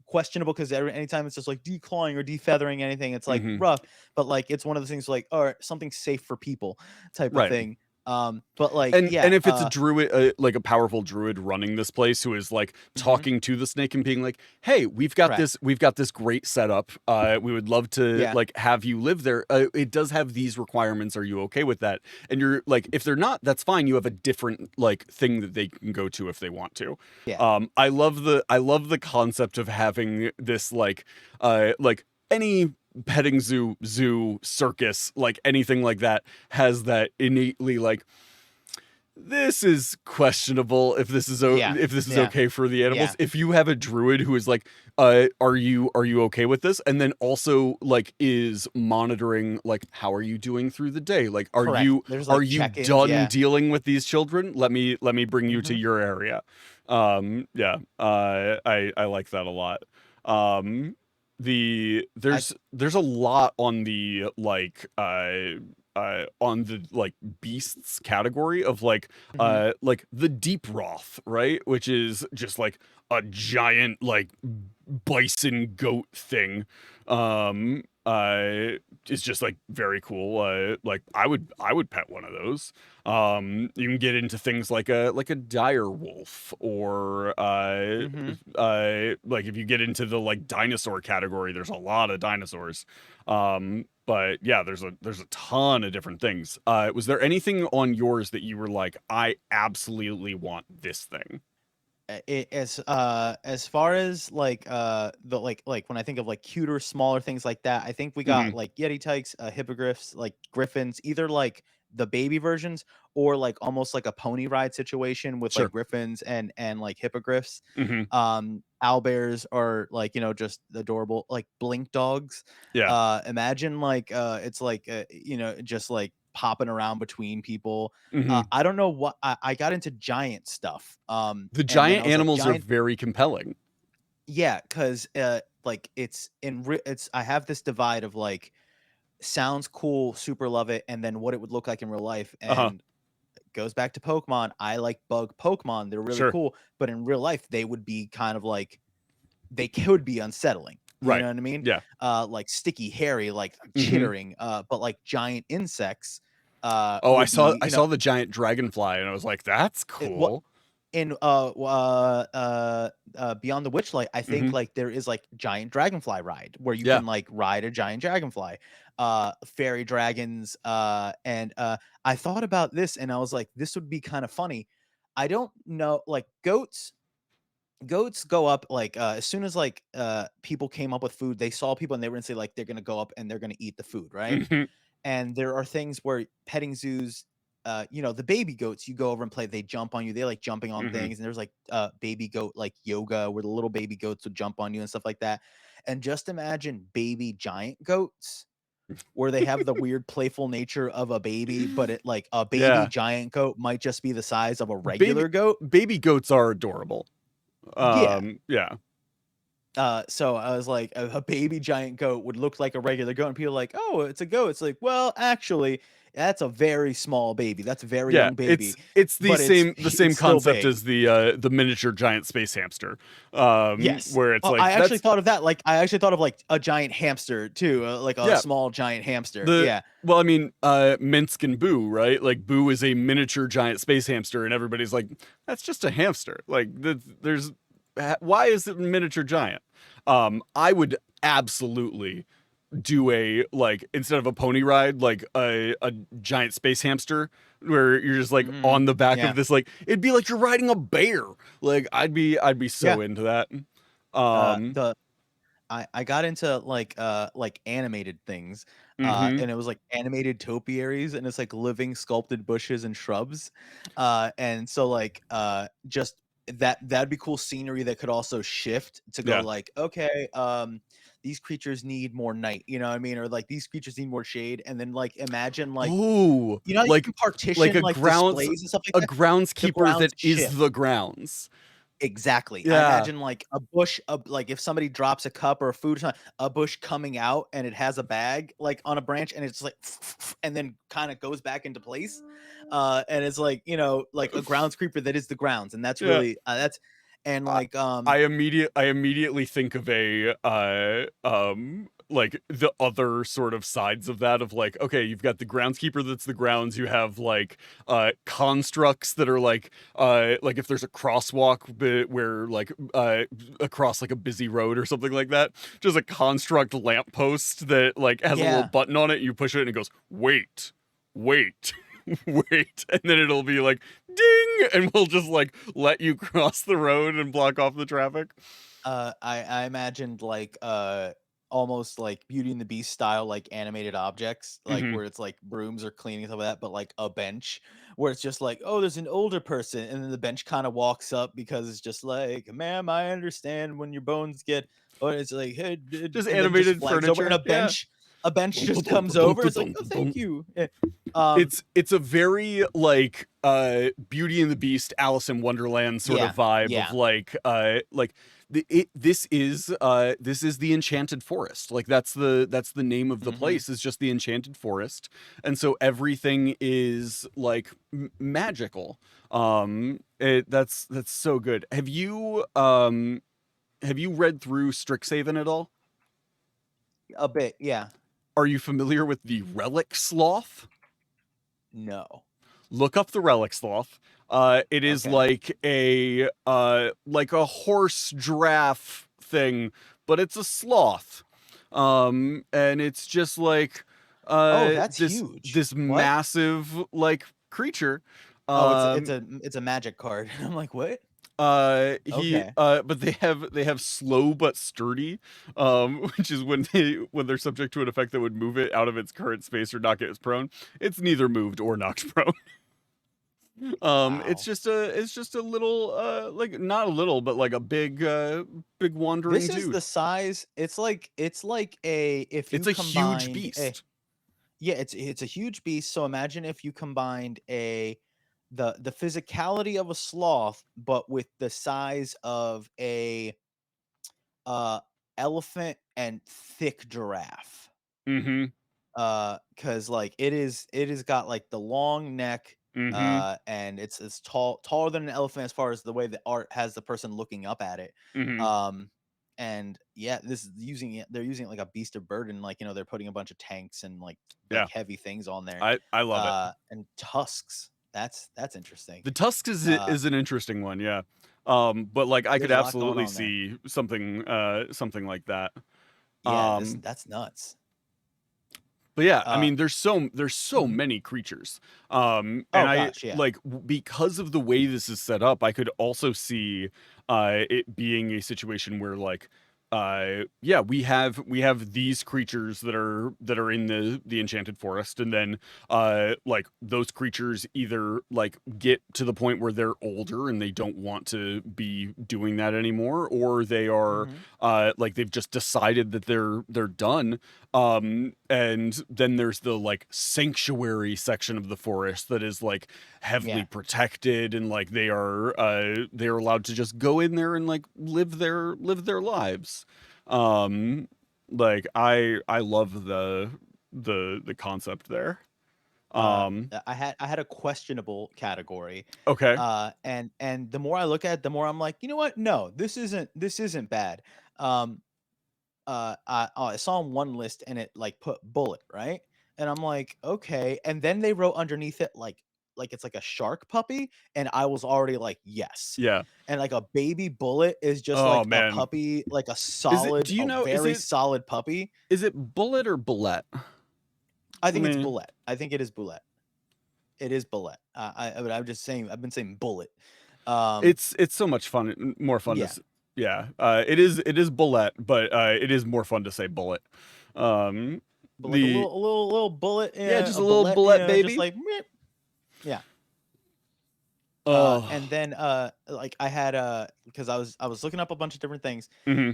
questionable, 'cause anytime it's just, like, declawing or defeathering anything, it's, like, Hmm. rough, but, like, it's one of those things like, "Alright, something safe for people," type of Right. thing. But, like, And yeah, if it's a druid, like a powerful druid running this place who is like mhm, talking to the snake and being like, "Hey, correct. we've got this great setup. We would love to Yeah, like have you live there. It does have these requirements. Are you okay with that?" And you're like, if they're not, that's fine. You have a different like thing that they can go to if they want to. yeah, I love the concept of having this like any petting zoo circus, like anything like that, has that innately like, this is questionable if this is yeah, if this is yeah, okay for the yeah, animals. If you have a druid who is like, are you okay with this? And then also like is monitoring like, how are you doing through the day? Like, correct. There's, are like, you check-ins, done yeah. dealing with these children? Let me bring you to Mhm. your area. Yeah, I like that a lot. I There's a lot on the like beasts category of mhm, like the deep Roth, right? Which is just like a giant like bison goat thing. It's just like very cool. Like I would pet one of those. You can get into things like a dire wolf, or mhm. like if you get into the like dinosaur category, there's a lot of dinosaurs. But yeah, there's a ton of different things. Was there anything on yours that you were like, I absolutely want this thing? As far as like the like when I think of like cuter, smaller things like that, I think we got Hmm. like Yeti tykes, hippogriffs, like griffins, either like the baby versions, or like almost like a pony ride situation with like Sure. griffins and like hippogriffs. Hmm. Owlbears are, like, just adorable, like blink dogs. Yeah. Imagine like it's like just like popping around between people. Hmm. I don't know what I got into giant stuff. The And then I giant was like, animals are giant, very compelling. yeah, because like it's I have this divide of like, sounds cool, super love it, and then what it would look like in real life. Uh-huh. And it goes back to Pokemon. I like bug Pokemon. They're really Sure. cool, but in real life, they would be kind of like, they could be unsettling. You Right. know what I mean? Yeah. Like sticky, hairy, like Hmm. chittering. But like giant insects Oh, would be, I saw the giant dragonfly and I was like, that's it, what cool. in Beyond the Witchlight, I think Mhm. like there is like giant dragonfly ride where you Yeah. can like ride a giant dragonfly, fairy dragons, and I thought about this and I was like, this would be kind of funny. I don't know, like goats go up like as soon as like people came up with food, they saw people and they were gonna say like they're gonna go up and they're gonna eat the food, right? Mhm. And there are things where petting zoos, the baby goats, you go over and play, they jump on you, they like jumping on Mhm. things, and there's like baby goat like yoga where the little baby goats would jump on you and stuff like that. And just imagine baby giant goats where they have the weird playful nature of a baby, but it like a baby Yeah. giant goat might just be the size of a Baby regular goat. baby goats are adorable. Yeah. Yeah. So I was like, a baby giant goat would look like a regular goat, and people are like, "Oh, it's a goat." It's like, well, actually, that's a very small baby. That's a very Yeah, young baby, it's but the same it's still concept big. as the miniature giant space hamster, Yes. where it's Well, like I actually that's thought of that. Like, I actually thought of like a giant hamster too, like a yeah. small giant hamster. The Yeah. well, I mean, Minsk and Boo, right? Like Boo is a miniature giant space hamster, and everybody's like, that's just a hamster. Like, why is it miniature giant? I would absolutely do a like instead of a pony ride, like a giant space hamster, where you're just like Hmm. on the back of Yeah. this. Like, it'd be like you're riding a bear. Like, I'd be Yeah. so into that. Um. The I got into like animated things, Mm-hmm. and it was like animated topiaries, and it's like living sculpted bushes and shrubs, and so like just that'd be cool scenery that could also shift to go Yeah. like, okay, these creatures need more night, you know what I mean, or like these creatures need more shade, and then like imagine like, Oh, you know how you like can like partition like displays and stuff like a that. The groundskeeper grounds that is shift. the grounds. Exactly. I Yeah. imagine like a bush, like if somebody drops a cup or food or something, a bush coming out and it has a bag like on a branch and it's like and then kind of goes back into place. And it's like, like a grounds creeper that is the grounds. And that's Yeah. really that's and I, like I immediately think of a like the other sort of sides of that of like, okay, you've got the groundskeeper that's the grounds, you have like constructs that are like if there's a crosswalk where like across like a busy road or something like that, just a construct lamppost that like has a little yeah. button on it, you push it and it goes, wait. Wait, and then it'll be like ding, and we'll just like let you cross the road and block off the traffic. I imagined like almost like Beauty and the Beast style like animated objects, like Hmm. where it's like brooms or cleaning stuff like that, but like a bench where it's just like, oh, there's an older person, and then the bench kind of walks up because it's just like, ma'am, I understand when your bones get, or it's like, hey, Just and then just animated flags over, and furniture, yeah. a bench just comes over. It's like, oh, thank you. It's a very like Beauty and the Beast, Alice in Wonderland sort of Yeah, vibe of yeah. like this is the Enchanted Forest. Like that's the name of the Hmm. place, is just the Enchanted Forest, and so everything is like magical. That's so good. Have you read through Strixhaven at all? A bit, yeah. Are you familiar with the Relic Sloth? No. Look up the Relic Sloth. It is Okay. like a horse giraffe thing, but it's a sloth. And it's just like Oh, that's this huge. What? massive like creature. Oh, it's Um, a magic card. I'm like, what? he Okay. but they have slow but sturdy, which is when they're subject to an effect that would move it out of its current space or knock it prone. It's neither moved or knocked prone. Wow. It's just a little like not a little but like a big wandering This is dude. the size. It's like a if you It's a huge combined a beast. yeah, it's a huge beast. So imagine if you combined the physicality of a sloth, but with the size of a uh elephant and thick giraffe. Mm-hmm. Cause like it is got like the long neck, Mm-hmm. and it's taller than an elephant as far as the way the art has the person looking up at it. Mm-hmm. Um, and yeah, this is using it. They're using it like a beast of burden, like they're putting a bunch of tanks and like Yeah. heavy things on there, I love it. and tusks. That's interesting. The tusk is Uh, is an interesting one, yeah. But like I could there's a lot going absolutely on there. see something like that. Yeah, Um, that's nuts. but yeah, I Uh, mean, there's so mhm. many creatures, Oh and I gosh, yeah. like because of the way this is set up, I could also see it being a situation where like yeah, we have these creatures that are in the enchanted forest, and then like those creatures either like get to the point where they're older and they don't want to be doing that anymore, or they are Hmm. like they've just decided that they're done. And then there's the like sanctuary section of the forest that is like heavily Yeah. protected, and like they're allowed to just go in there and like live their lives. um like I love the concept there. um I had a questionable category, okay. and the more I look at it, the more I'm like, you know what? No, this isn't bad. Um, I saw on one list and it like put bullet, right, and I'm like, okay, and then they wrote underneath it like it's like a shark puppy, and I was already like, yes, Yeah. and like a baby bullet is just Oh like a man, puppy, like is it do you a know very solid puppy. is it bullet or bullet? I Let think it's me bullet. I think it is bullet. It is bullet. But I'm just saying. I've been saying bullet. Um, It's so much fun, more fun to yeah, yeah. It is bullet, but it is more fun to say bullet. Um, but like the little bullet, Yeah, just a a little bullet, bullet just baby. like meep. Yeah. Oh. And then like I had because I was looking up a bunch of different things, Hmm.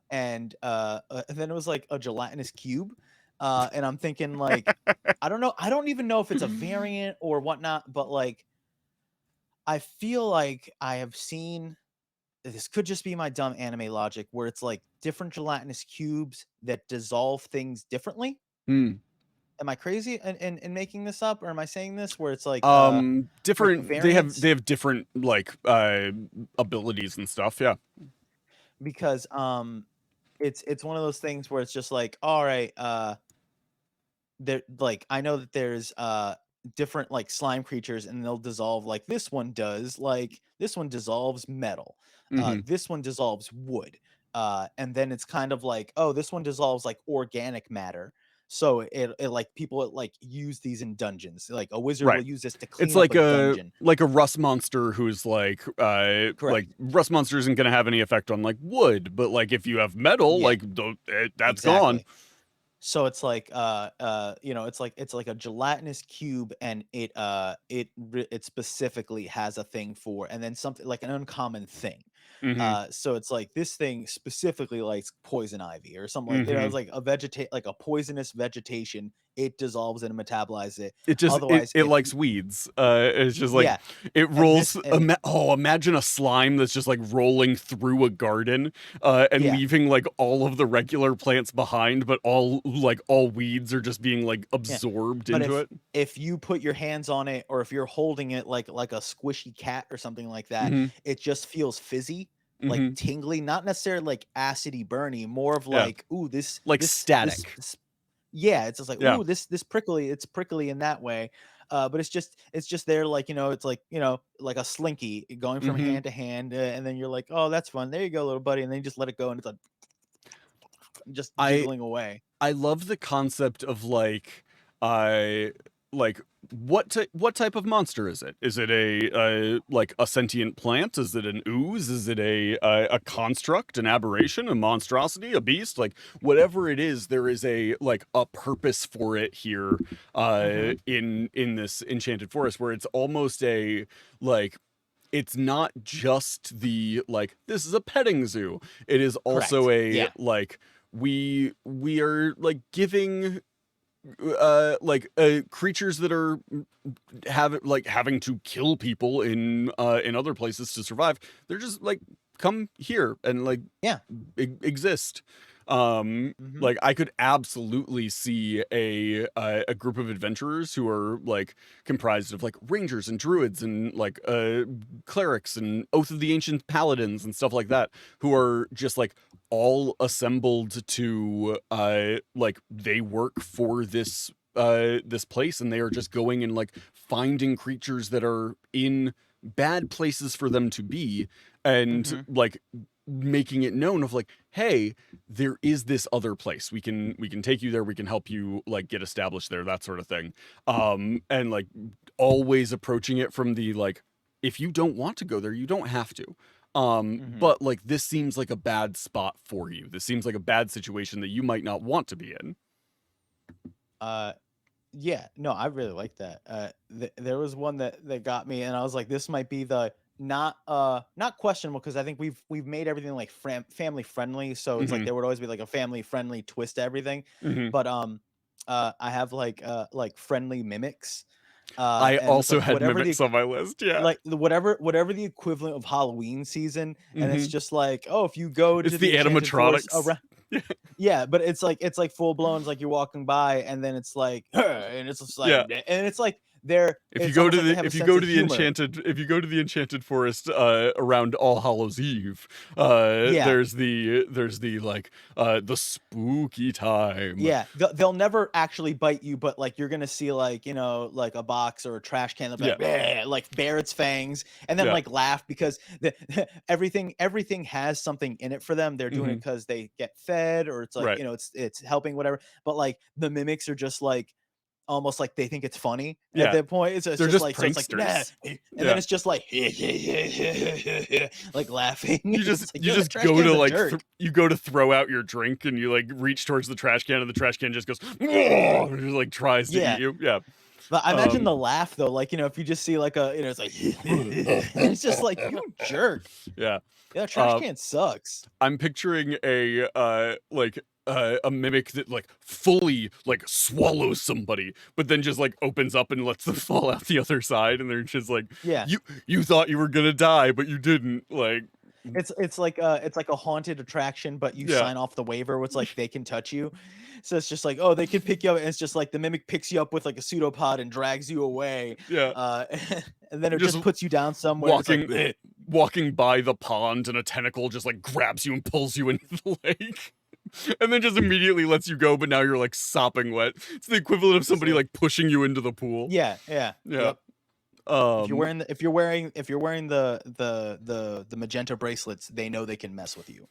and then it was like a gelatinous cube, and I'm thinking like, I don't know, I don't even know if it's a variant or whatnot, but like I feel like I have seen, this could just be my dumb anime logic, where it's like different gelatinous cubes that dissolve things differently. Mm. Am I crazy in making this up, or am I saying this where it's like Different. They have variants? they have different like abilities and stuff. Yeah. Because it's one of those things where it's just like, all right, there, like, I know that there's different like slime creatures, and they'll dissolve, like this one does, like this one dissolves metal, Hmm. this one dissolves wood, and then it's kind of like, oh, this one dissolves like organic matter. So it like people like use these in dungeons, like a wizard will Right. use this to It's clean up a dungeon. like a rust monster who's like Correct. rust monster isn't gonna have any effect on like wood, but like if you have metal, Yeah, like that's gone. exactly. So it's like it's like a gelatinous cube, and it specifically has a thing for, and then something like an uncommon thing. Hmm. So it's like this thing specifically likes poison ivy or something, like, Hmm. it's like a vegetate like a poisonous vegetation. It dissolves it and metabolizes it. It just Otherwise, it if likes weeds. It's just like yeah, it and this rolls. and Imagine a slime that's just like rolling through a garden, and yeah, leaving like all of the regular plants behind, but all weeds are just being like yeah. absorbed But into it. if you put your hands on it, or if you're holding it like a squishy cat or something like that, Hmm. it just feels fizzy, like Hmm. tingly, not necessarily like acidy burny, more of Yeah, like, ooh, like static. yeah, it's just like, Yeah. ooh, this prickly, it's prickly in that way. But it's just there, like, it's like, like a slinky going from Hmm. hand to hand, and then you're like, oh, that's fun. There you go, little buddy, and then you just let it go, and it's like just I jiggling away. I love the concept of I like what type of monster is it? Is it a sentient plant? Is it an ooze? Is it a construct, an aberration, a monstrosity, a beast? Like whatever it is, there is a purpose for it here Hmm. in this enchanted forest, where it's almost a like it's not just the like this is a petting zoo. It is also Correct. a Yeah. like we are like giving creatures that are having to kill people in other places to survive. They're just like come here and like Yeah. exist. Hmm. Like I could absolutely see a group of adventurers who are like comprised of like rangers and druids and like clerics and oath of the ancient paladins and stuff like that, who are just like all assembled to like they work for this this place, and they are just going and like finding creatures that are in bad places for them to be, and like making it known of like, hey, there is this other place, we can take you there, we can help you like get established there, that sort of thing. And like always approaching it from the like, if you don't want to go there, you don't have to. But like, this seems like a bad spot for you, this seems like a bad situation that you might not want to be in. Yeah, no, I really like that. There was one that got me, and I was like, this might be the not questionable, because I think we've made everything like family friendly, so it's like there would always be like a family friendly twist to everything. But I have like friendly mimics. I And it's also like had mimics on my list. Yeah, like whatever the equivalent of Halloween season, and it's just like, oh, if you go to it's the enchanted forest animatronics. around. Yeah, but it's like full blown. It's like you're walking by, and then it's like, and it's just like, and it's like they're. If you it's go almost to like they the have a if you sense go of to the humor. enchanted forest around All Hallows Eve, Yeah. there's the like the spooky time. Yeah, they'll never actually bite you, but like you're gonna see like, you know, like a box or a trash can, they'll be like, "Bleh," like bare its fangs, and then like laugh because everything has something in it for them. They're doing it because they get fed, or it's like, you know, it's helping, whatever. But like the mimics are just like almost like they think it's funny at that point. It's They're just like, so it's like, nah. pranksters. And then it's just like like laughing. You just like, you just go to like you go to throw out your drink, and you like reach towards the trash can, and the trash can just goes and just like tries to eat you. Yeah. But I imagine the laugh though, like, you know, if you just see like a, you know, it's like it's just like, you jerk. Yeah. Yeah, trash can sucks. I'm picturing a mimic that like fully like swallows somebody, but then just like opens up and lets them fall out the other side, and they're just like, you thought you were gonna die, but you didn't. Like, it's like a haunted attraction, but you sign off the waiver where it's like they can touch you. So it's just like, oh, they can pick you up, and it's just like the mimic picks you up with like a pseudopod and drags you away. Yeah. And then it just puts you down somewhere. Walking by the pond, and a tentacle just like grabs you and pulls you into the lake. And then just immediately lets you go, but now you're like sopping wet. It's the equivalent of somebody like pushing you into the pool. Yeah. Yep. If you're wearing the magenta bracelets, they know they can mess with you.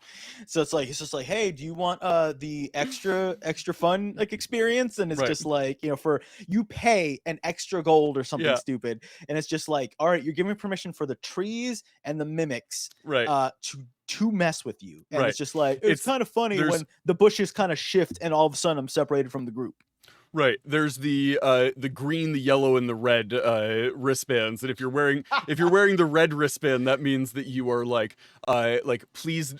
So it's just like, hey, do you want the extra fun like experience? And it's just like, you know, for you pay an extra gold or something stupid, and it's just like, all right, you're giving me permission for the trees and the mimics to mess with you. And it's just like, it's kind of funny when the bushes kind of shift and all of a sudden I'm separated from the group. Right. There's the green, the yellow, and the red wristbands. And if you're wearing the red wristband, that means that you are like please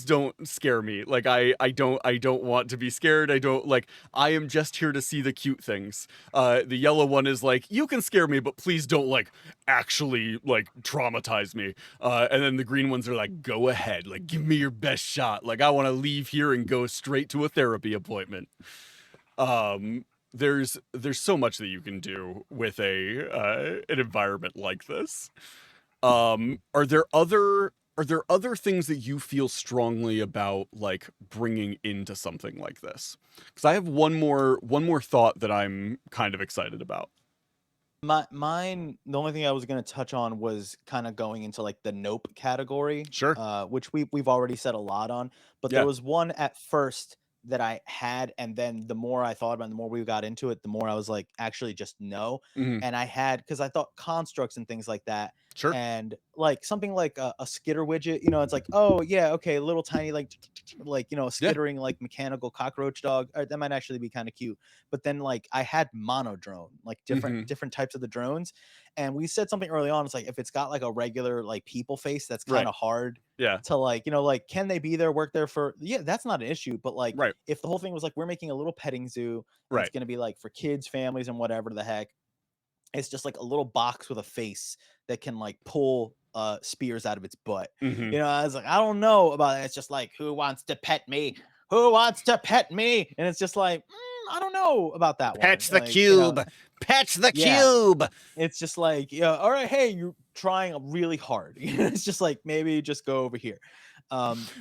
don't scare me. Like I don't want to be scared. I am just here to see the cute things. The yellow one is like, you can scare me, but please don't like actually like traumatize me. And then the green ones are like, go ahead, like give me your best shot. Like I want to leave here and go straight to a therapy appointment. There's so much that you can do with an environment like this. Are there other things that you feel strongly about like bringing into something like this? Because I have one more thought that I'm kind of excited about. Mine, the only thing I was going to touch on was kind of going into like the nope category, sure, which we've already said a lot on, but there was one at first that I had, and then the more I thought about it, the more we got into it, the more I was like, actually just no. And I had, because I thought constructs and things like that, and like something like a skitter widget, you know, it's like, oh yeah, okay, little tiny like you know, skittering like mechanical cockroach dog, that might actually be kind of cute. But then like I had mono drone, like different types of the drones, and we said something early on, it's like, if it's got like a regular like people face, that's kind of hard to like, you know, like, can they be there, work there for, that's not an issue. But like, if the whole thing was like, we're making a little petting zoo, it's going to be like for kids, families, and whatever the heck, it's just like a little box with a face that can like pull spears out of its butt. You know, I was like, I don't know about it. It's just like, who wants to pet me? Who wants to pet me? And it's just like, I don't know about that one. Pet's the cube. You know, Pet's the cube. It's just like, all right, hey, you're trying really hard. It's just like, maybe just go over here.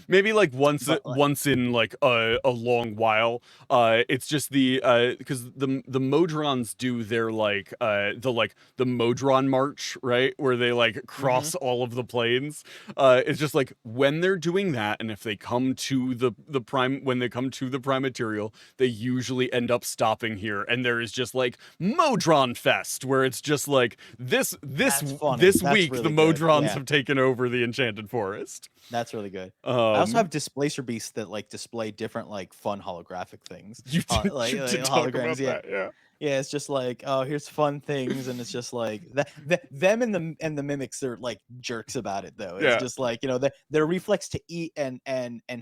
Maybe like But like, once in like a long while. It's just the because the Modrons do their like the Modron march, right, where they like mhm. cross all of the planes. It's just like when they're doing that, and if they come to the prime when they come to the prime material, they usually end up stopping here, and there is just like Modron Fest, where it's just like That's funny. this That's week the really good. Modrons Yeah, have taken over the Enchanted Forest. that's really good. I also Um, have displacer beasts that like display different like fun holographic things. you Like did talk holograms. about Yeah, that, yeah. yeah. It's just like, oh, here's fun things, and it's just like them and the mimics are like jerks about it though. It's Yeah. just like, their reflex to eat and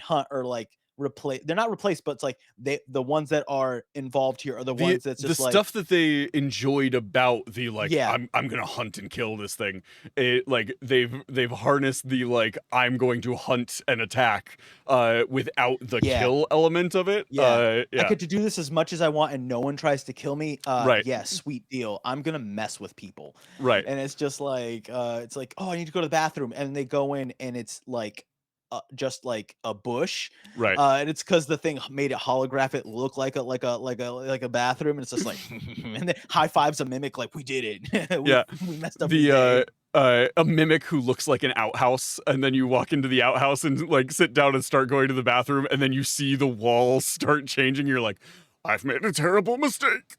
hunt are like replace. They're not replaced, but it's like the ones that are involved here are the The ones that's the just like, stuff that they enjoyed about the like yeah, I'm gonna hunt and kill this thing, it like they've harnessed the like I'm going to hunt and attack without the yeah. kill element of it. Yeah. I Yeah. get to do this as much as I want and no one tries to kill me. Right. Yeah, sweet deal. I'm gonna mess with people. Right. And it's just like, it's like, oh, I need to go to the bathroom. And they go in and it's like just like a bush. Right. And it's because the thing made it holographic look like a bathroom. And it's just like and then high fives a mimic like we did it. we Yeah. we messed up his The day. a mimic who looks like an outhouse, and then you walk into the outhouse and like sit down and start going to the bathroom, and then you see the walls start changing. You're like, I've made a terrible mistake.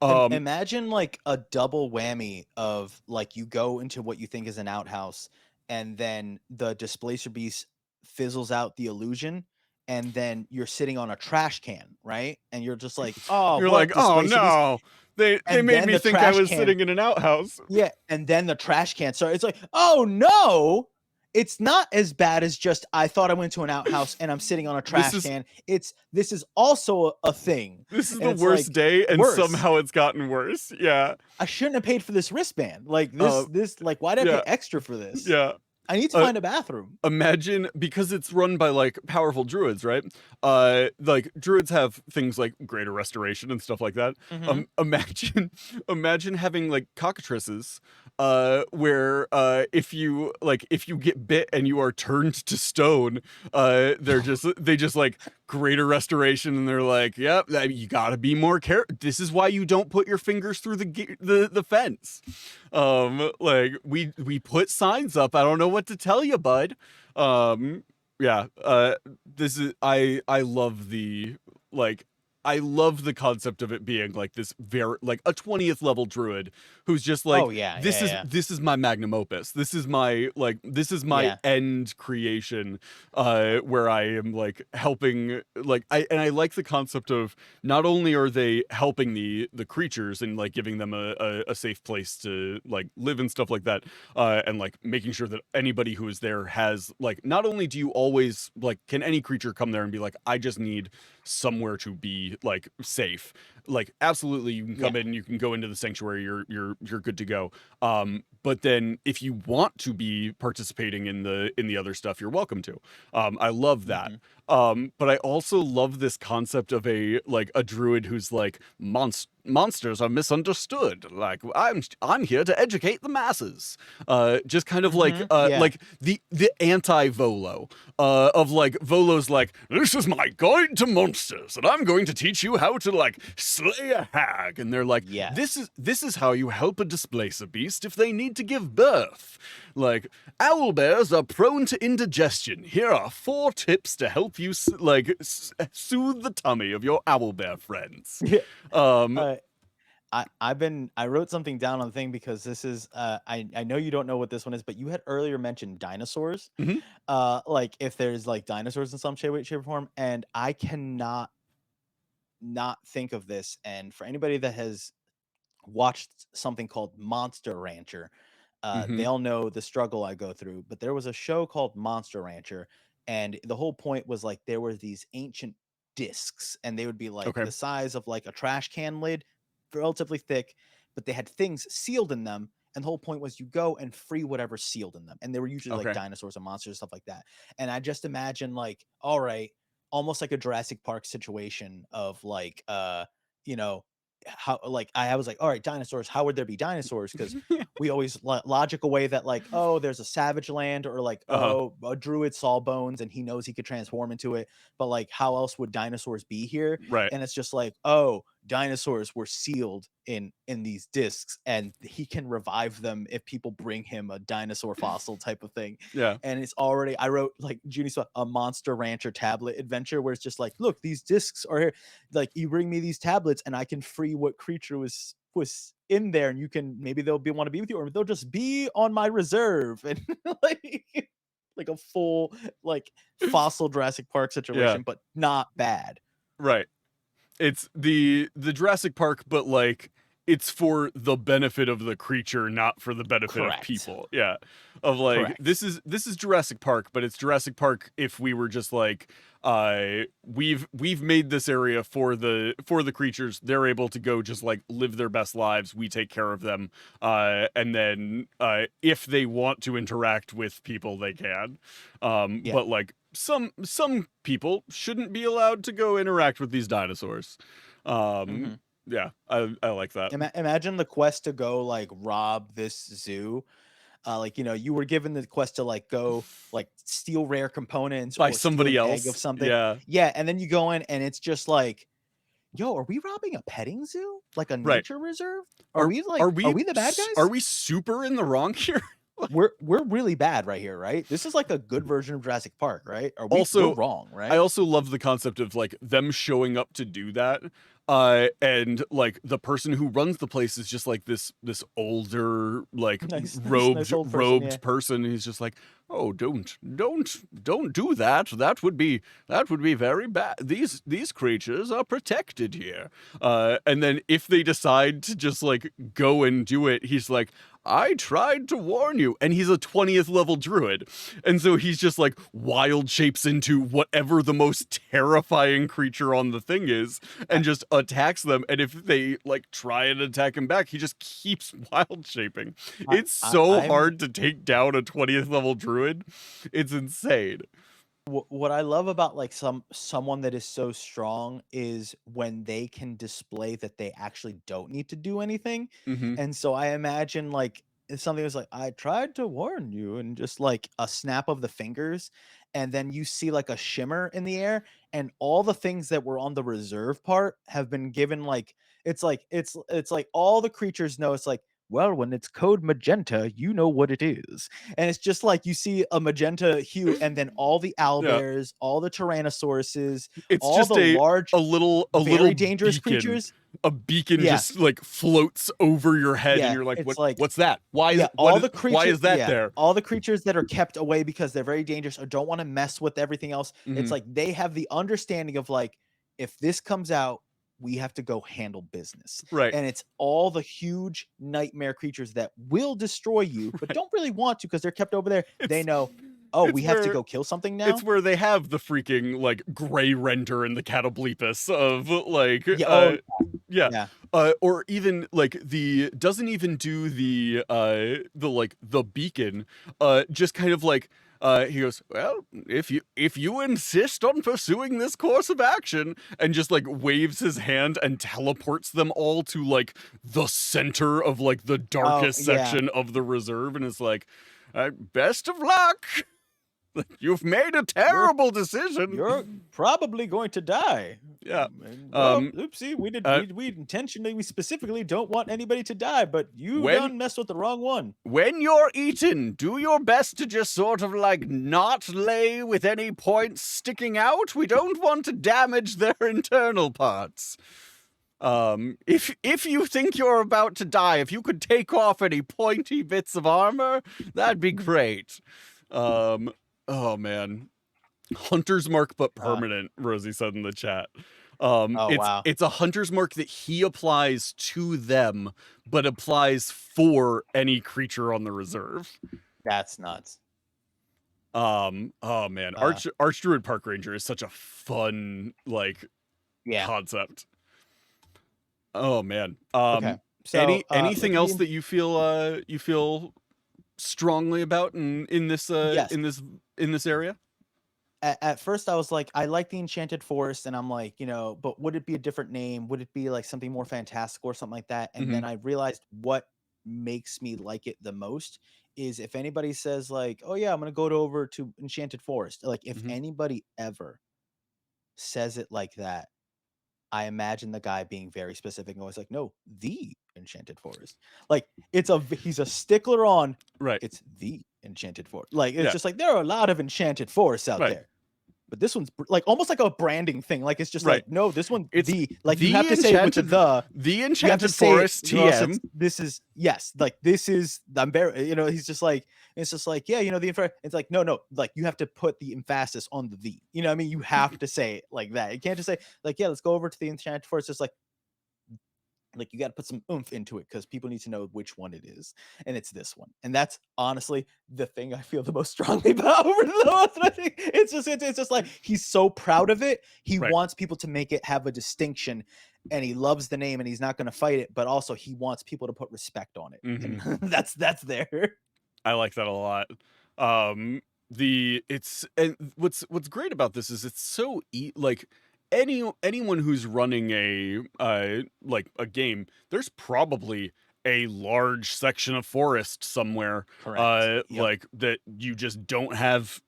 Um, Imagine like a double whammy of like you go into what you think is an outhouse, and then the displacer beast fizzles out the illusion, and then you're sitting on a trash can, right? And you're just like, oh, you're like, what oh displacer beast? no, they And made then me the think I trash was can, sitting in an outhouse. yeah, and then the trash can. So it's like, oh no, it's not as bad as just I thought I went to an outhouse and I'm sitting on a This trash is can. This is also a thing, this is and the it's worst like day, and worse. somehow it's gotten worse. Yeah. I shouldn't have paid for this wristband. Like Uh, this like why did I yeah, pay extra for this? yeah. I need to Uh, find a bathroom. Imagine, because it's run by like powerful druids, right? Like druids have things like greater restoration and stuff like that. Mhm. Imagine imagine having like cockatrices where if you get bit and you are turned to stone, they just like greater restoration, and they're like, yep, you got to be more careful. This is why you don't put your fingers through the fence. Like we put signs up. I don't know what to tell you, bud. Yeah. This is I love the like I love the concept of it being like this very like a 20th level druid who's just like Oh yeah, yeah, yeah. this is my magnum opus. This is my Yeah. end creation where I am like helping like I like the concept of not only are they helping the creatures and like giving them a safe place to like live and stuff like that, and like making sure that anybody who is there has like not only do you always like can any creature come there and be like I just need somewhere to be like safe, like absolutely you can Yeah. come in, you can go into the sanctuary, you're good to go. But then if you want to be participating in the other stuff, you're welcome to. I love that. Mhm. But I also love this concept of a druid who's like monsters are misunderstood. Like I'm here to educate the masses. Just kind of Mhm. Yeah. like the anti Volo. Of like Volo's like, this is my guide to monsters, and I'm going to teach you how to like slay a hag. And they're like, Yes. this is how you help a displacer beast if they need to give birth. Like owl bears are prone to indigestion. Here are 4 tips to help you soothe the tummy of your owl bear friends. Yeah. Um, Uh, I wrote something down on the thing because this is I know you don't know what this one is, but you had earlier mentioned dinosaurs. mhm, Like if there's like dinosaurs in some shape or form, and I cannot not think of this. And for anybody that has watched something called Monster Rancher, mhm. they'll know the struggle I go through. But there was a show called Monster Rancher, and the whole point was like there were these ancient discs, and they would be like Okay, the size of like a trash can lid, relatively thick, but they had things sealed in them. And the whole point was you go and free whatever's sealed in them. And they were usually like okay. dinosaurs and monsters, stuff like that. And I just imagine like, all right, almost like a Jurassic Park situation of like, you know, how, like, I was like, all right, dinosaurs, how would there be dinosaurs? Because we always logic away that, like, oh, there's a savage land, or like, Uh-huh. oh, a druid saw bones and he knows he could transform into it, but like, how else would dinosaurs be here? Right. And it's just like, oh, dinosaurs were sealed in these discs, and he can revive them if people bring him a dinosaur fossil type of thing. Yeah. And it's already, I wrote, like, Junie saw a Monster Rancher tablet adventure where it's just like, look, these discs are here, like, you bring me these tablets and I can free what creature was in there, and you can, maybe they'll want to be with you, or they'll just be on my reserve. And like a full, like, fossil Jurassic Park situation, but not bad. Right. It's the Jurassic Park, but like it's for the benefit of the creature, not for the benefit of people. Yeah. Of like, this is Jurassic Park, but it's Jurassic Park if we were just like, we've made this area for the creatures. They're able to go just like live their best lives. We take care of them. And then if they want to interact with people, they can. But like some people shouldn't be allowed to go interact with these dinosaurs. Yeah, I like that. Imagine the quest to go like rob this zoo. Like, you know, you were given the quest to like go like steal rare components By or somebody steal an else egg of something. Yeah, and then you go in and it's just like, yo, are we robbing a petting zoo, like a nature reserve? Are we the bad guys? Are we super in the wrong here? we're really bad right here, right? This is like a good version of Jurassic Park, right? We're wrong, right? I also love the concept of like them showing up to do that. And like the person who runs the place is just like this older, like robed person. He's just like, oh, don't do that. That would be very bad. These creatures are protected here. And then if they decide to just like go and do it, he's like, I tried to warn you. And he's a 20th level druid. And so he's just like wild shapes into whatever the most terrifying creature on the thing is and just attacks them. And if they like try and attack him back, he just keeps wild shaping. It's so hard to take down a 20th level druid. It's insane. What I love about like someone that is so strong is when they can display that they actually don't need to do anything. And so I imagine like if something was like, I tried to warn you, and just like a snap of the fingers, and then you see like a shimmer in the air, and all the things that were on the reserve part have been given like, it's like all the creatures know. It's like, well, when it's code magenta, you know what it is. And it's just like you see a magenta hue, and then all the owlbears, all the tyrannosauruses, it's all just the large, a little dangerous beacon. creatures. A beacon just like floats over your head, and you're like, what's that? Why is why is that there? All the creatures that are kept away because they're very dangerous or don't want to mess with everything else. It's like they have the understanding of like, if this comes out, we have to go handle business. Right. And it's all the huge nightmare creatures that will destroy you, but don't really want to because they're kept over there. They know, oh, we have to go kill something now. It's where they have the freaking like gray render and the catoblepus of like, or even like doesn't even do the like the beacon, just kind of like, he goes, well, if you insist on pursuing this course of action, and just like waves his hand and teleports them all to like the center of like the darkest section of the reserve, and it's like, best of luck. You've made a terrible decision. You're probably going to die. Yeah. Oopsie. We specifically don't want anybody to die, but you done messed with the wrong one. When you're eaten, do your best to just sort of like not lay with any points sticking out. We don't want to damage their internal parts. If you think you're about to die, if you could take off any pointy bits of armor, that'd be great. Oh man, hunter's mark but permanent. Rosie said in the chat. It's a hunter's mark that he applies to them, but applies for any creature on the reserve. That's nuts. Oh man, Archdruid Park Ranger is such a fun like concept. Oh man. Okay. So, anything else that you feel strongly about in this area? at first I was like, I like the Enchanted Forest, and I'm like, but would it be a different name? Would it be like something more fantastical or something like that? And Mhm. then I realized what makes me like it the most is if anybody says like, oh yeah, I'm gonna over to Enchanted Forest. Like if Mhm. anybody ever says it like that, I imagine the guy being very specific and always like, no, the Enchanted Forest. Like he's a stickler on Right. it's the Enchanted Forest. Like it's Yeah. just like there are a lot of enchanted forests out Right. there. But this one's like almost like a branding thing. Like it's just Right. like, no, this one It's like you have the to say it with Enchanted you have to Enchanted say it Forest or else TM. this is yes, like this is I'm very he's just like it's just like, yeah, the it's like no, like you have to put the emphasis on the. You know what I mean? You have to say it like that. You can't just say like, yeah, let's go over to the Enchanted Forest. Just like you got to put some oomph into it because people need to know which one it is, and it's this one. And that's honestly the thing I feel the most strongly about over the most. I think it's just like he's so proud of it. He Right. wants people to make it have a distinction, and he loves the name, and he's not going to fight it. But also, he wants people to put respect on it, and that's there. I like that a lot. And what's great about this is it's so like anyone who's running a like a game, there's probably a large section of forest somewhere Correct. Yep. like that you just don't have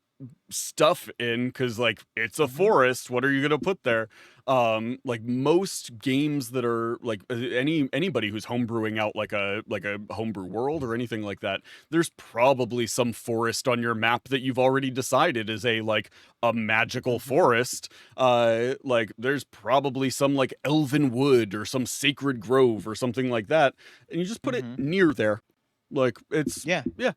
stuff in because like it's a Mhm. forest. What are you gonna put there? Like most games that are like anybody who's homebrewing out like a homebrew world or anything like that, there's probably some forest on your map that you've already decided is a like a magical Mhm. forest. Like there's probably some like elven wood or some sacred grove or something like that, and you just put it Mhm. near there. Like it's Yeah. yeah,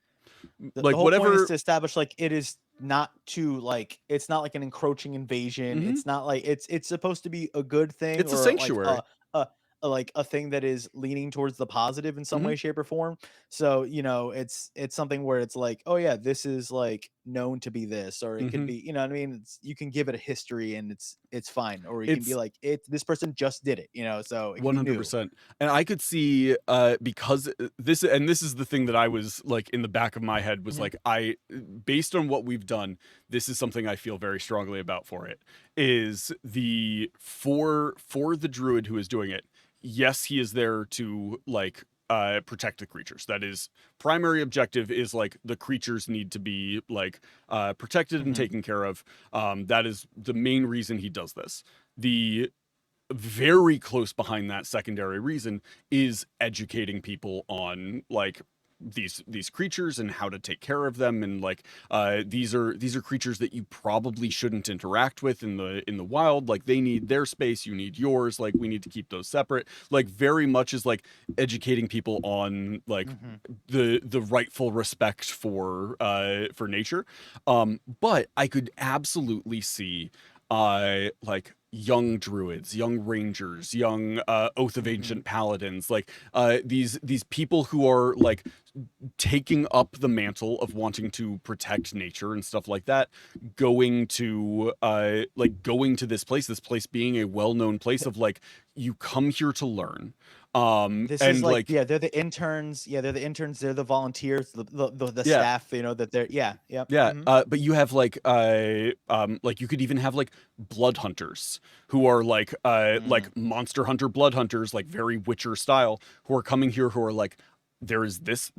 The like whole point is whatever. to establish like it is not to like it's not like an encroaching invasion. Mhm. It's not like it's supposed to be a good thing It's a or like sanctuary. like a thing that is leaning towards the positive in some Mhm. way, shape, or form. So it's something where it's like, oh yeah, this is like known to be this, or it could Mhm. be, you know what I mean? You can give it a history and it's fine, or you can be It's like, this person just did it, so it can be new. 100%. And I could see because this is the thing that I was like in the back of my head was Mhm. like I based on what we've done, this is something I feel very strongly about for it is the for the druid who is doing it. Yes, he is there to like protect the creatures. That is primary objective is like the creatures need to be like protected and Mhm. taken care of. That is the main reason he does this. The very close behind that secondary reason is educating people on like these creatures and how to take care of them and like these are creatures that you probably shouldn't interact with in the wild. Like they need their space, you need yours, like we need to keep those separate. Like very much is like educating people on like Mhm. the rightful respect for nature. But I could absolutely see like young druids, young rangers, young oath of Mhm. ancient paladins, like these people who are like taking up the mantle of wanting to protect nature and stuff like that, going to this place being a well-known place of like you come here to learn. This is And like, like yeah, they're the interns. Yeah, they're the interns. They're the volunteers. The yeah, staff. That they're. Yeah. Yep. yeah, Hmm. but you have like you could even have like blood hunters who are Mm. like monster hunter blood hunters, like very Witcher style, who are coming here who are like there's this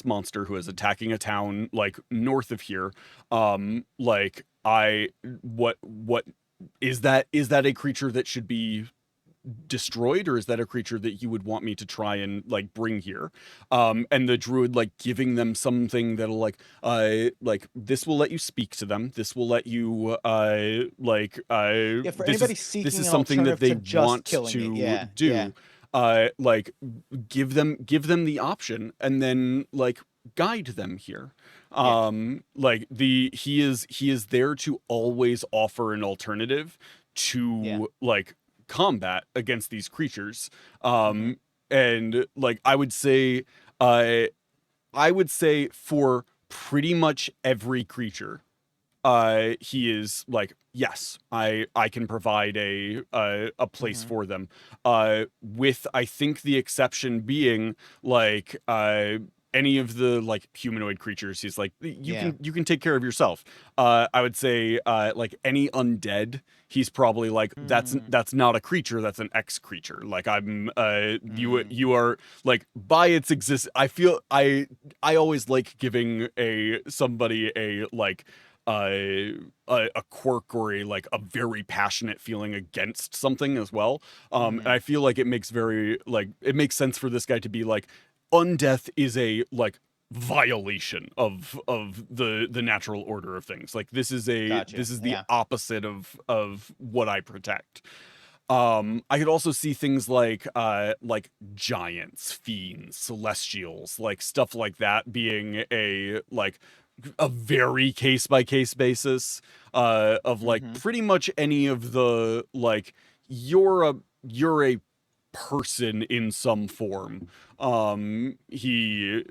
monster who is attacking a town like north of here. Like I what is that a creature that should be destroyed, or is that a creature that you would want me to try and like bring here? And the druid like giving them something that'll like this will let you speak to them, this will let you Yeah. For anybody this is seeking an something that alternative they to just want killing it. to Yeah. Yeah. do. Like give them the option and then like guide them here. Yeah. Like he is there to always offer an alternative Yeah. to like combat against these creatures. Hmm. And like uh I would say for pretty much every creature, he is like, yes, I can provide a place Hmm. for them. With I think the exception being like any of the like humanoid creatures, he's like, Yeah. you can take care of yourself. I would say like any undead, he's probably like, that's not a creature, that's an X creature. Like I'm you are like by its I feel I always like giving somebody a like a quirk or a very passionate feeling against something as well. And I feel like it makes it makes sense for this guy to be like, undeath is a like violation of the natural order of things. Like this is Gotcha. this is the Yeah. opposite of what I protect. I could also see things like giants, fiends, celestials, like stuff like that being a very case by case basis of like pretty much any of the like you're a person in some form. He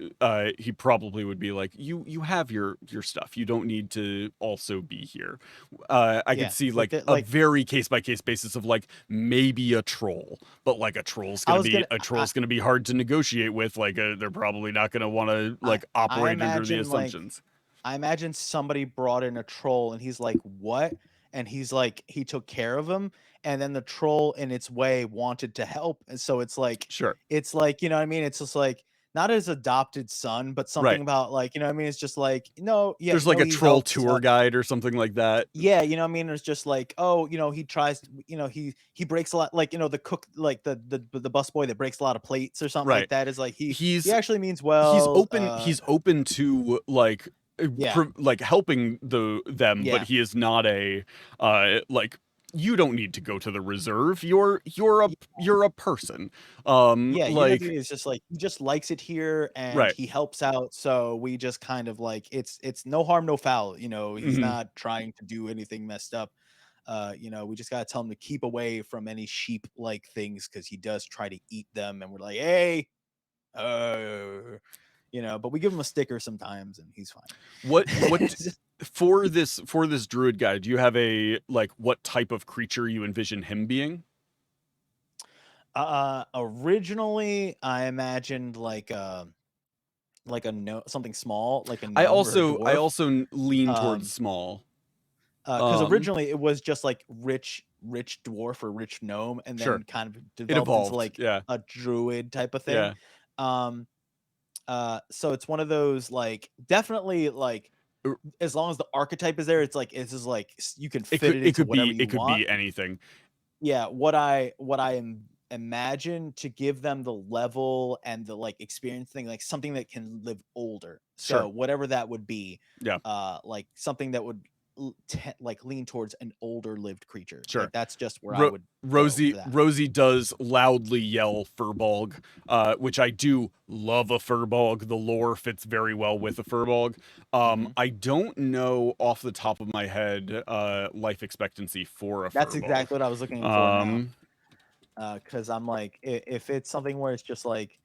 probably would be like, you have your stuff, you don't need to also be here. I could see like a very case by case basis of like maybe a troll, but like a troll's gonna be hard to negotiate with. Like they're probably not gonna want to like operate under the assumptions. I imagine somebody brought in a troll and he's like, what? And he's like, he took care of him. And then the troll in its way wanted to help. And so it's like, Sure. It's like, you know what I mean? It's just like, not his adopted son, but something about like, you know what I mean? It's just like, no, yeah. There's like a troll tour guide or something like that. Yeah, you know what I mean? It's just like, oh, you know, he tries, you know, he breaks a lot, like, you know, the cook, like the busboy that breaks a lot of plates or something like that is like he actually means well. He's open to like like helping them, but he is not a like, you don't need to go to the reserve. You're a person. Like it's just like he just likes it here and he helps out. So we just kind of like it's no harm, no foul. You know, he's not trying to do anything messed up. You know, we just gotta tell him to keep away from any sheep like things because he does try to eat them. And we're like, hey, you know, but we give him a sticker sometimes and he's fine. What for this druid guy, do you have a like what type of creature you envision him being? Originally I imagined like a something small, like a gnome. I also lean towards small. Because originally it was just like rich dwarf or rich gnome, and then kind of developed into like a druid type of thing. So it's one of those like definitely like as long as the archetype is there, it's just like you can fit it into whatever you want. It could be anything. Yeah, what I imagine to give them the level and the like experience thing, like something that can live older. So whatever that would be, like something that would like lean towards an older lived creature. Like, that's just where I would. Rosie does loudly yell Furbolg, which I do love a Furbolg. The lore fits very well with a Furbolg. I don't know off the top of my head life expectancy for a Furbolg. That's exactly what I was looking for now. Because I'm like, if it's something where it's just like,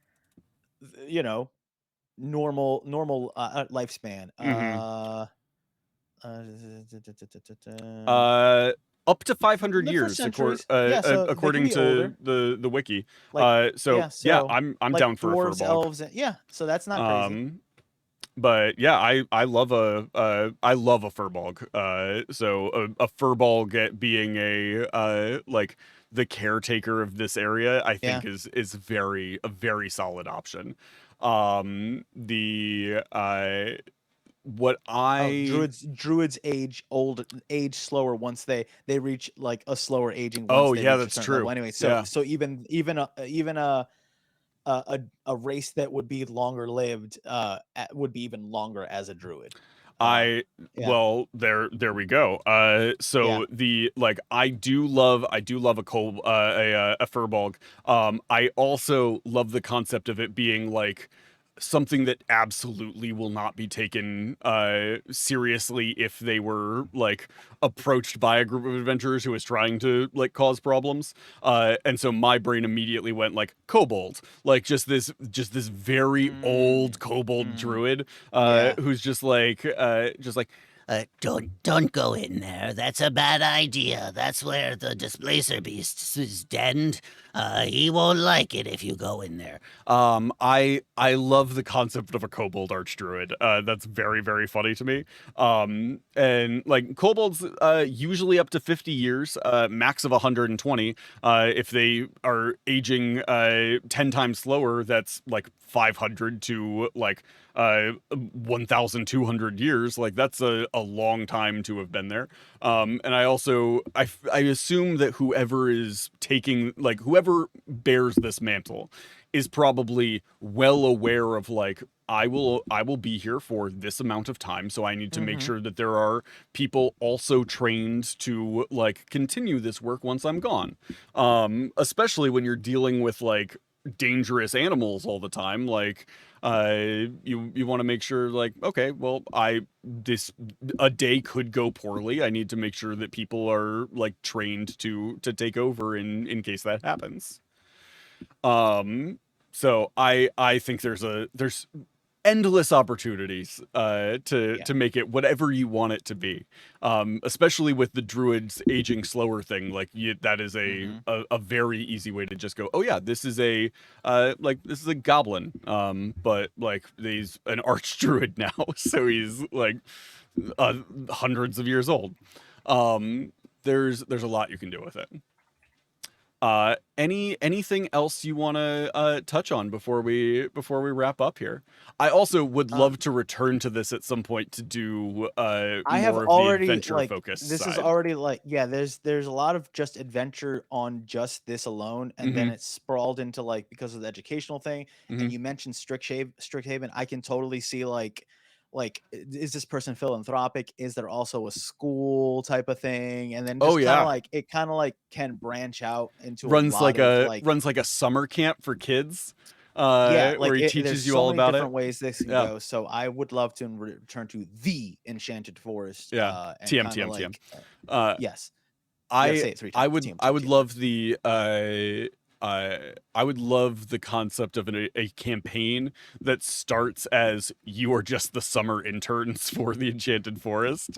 you know, normal lifespan. Up to 500 years, according to the wiki. I'm down for dwarves, a Furbolg. elves, so that's not crazy. But yeah, I love a Furbolg. So a Furbolg being a like the caretaker of this area, I think is a very solid option. Druids age slower once they reach like a slower aging. That's true. Level. Anyway, so even a race that would be longer lived would be even longer as a druid. Well, there we go. I do love a Furbolg. I also love the concept of it being like something that absolutely will not be taken seriously if they were like approached by a group of adventurers who was trying to like cause problems. And so my brain immediately went like kobold, like just this very old kobold druid who's just like don't go in there. That's a bad idea. That's where the displacer beast is denned. He won't like it if you go in there. I love the concept of a kobold archdruid. That's very, very funny to me. And like kobolds, usually up to 50 years, max of 120. If they are aging 10 times slower, that's like 500 to like 1,200 years. Like that's a long time to have been there. And I also I assume that whoever is taking, like whoever bears this mantle is probably well aware of like I will be here for this amount of time, so I need to make sure that there are people also trained to like continue this work once I'm gone. Especially when you're dealing with like dangerous animals all the time, like you want to make sure like, okay, well, this a day could go poorly. I need to make sure that people are like trained to take over in case that happens. So I think there's endless opportunities to make it whatever you want it to be. Especially with the druids aging slower thing, like that is a very easy way to just go, oh yeah, this is a this is a goblin, but like he's an archdruid now, so he's like hundreds of years old. There's a lot you can do with it. Anything else you want to touch on before we wrap up here? I also would love to return to this at some point to do I more have of already the adventure like focused this side. is already like there's a lot of just adventure on just this alone, and then it's sprawled into like because of the educational thing. And you mentioned Strixhaven. I can totally see like is this person philanthropic? Is there also a school type of thing? And then just kind of like can branch out into a lot of like runs like a summer camp for kids. yeah, like where he there's teaches you so all many about different it. ways this can Yeah. go. So I would love to return to the Enchanted Forest. Yeah. And TM kinda TM like, TM. yes. You gotta say it 3 times. TM, I TM, would TM. love the I would love the concept of a campaign that starts as you are just the summer interns for the Enchanted Forest,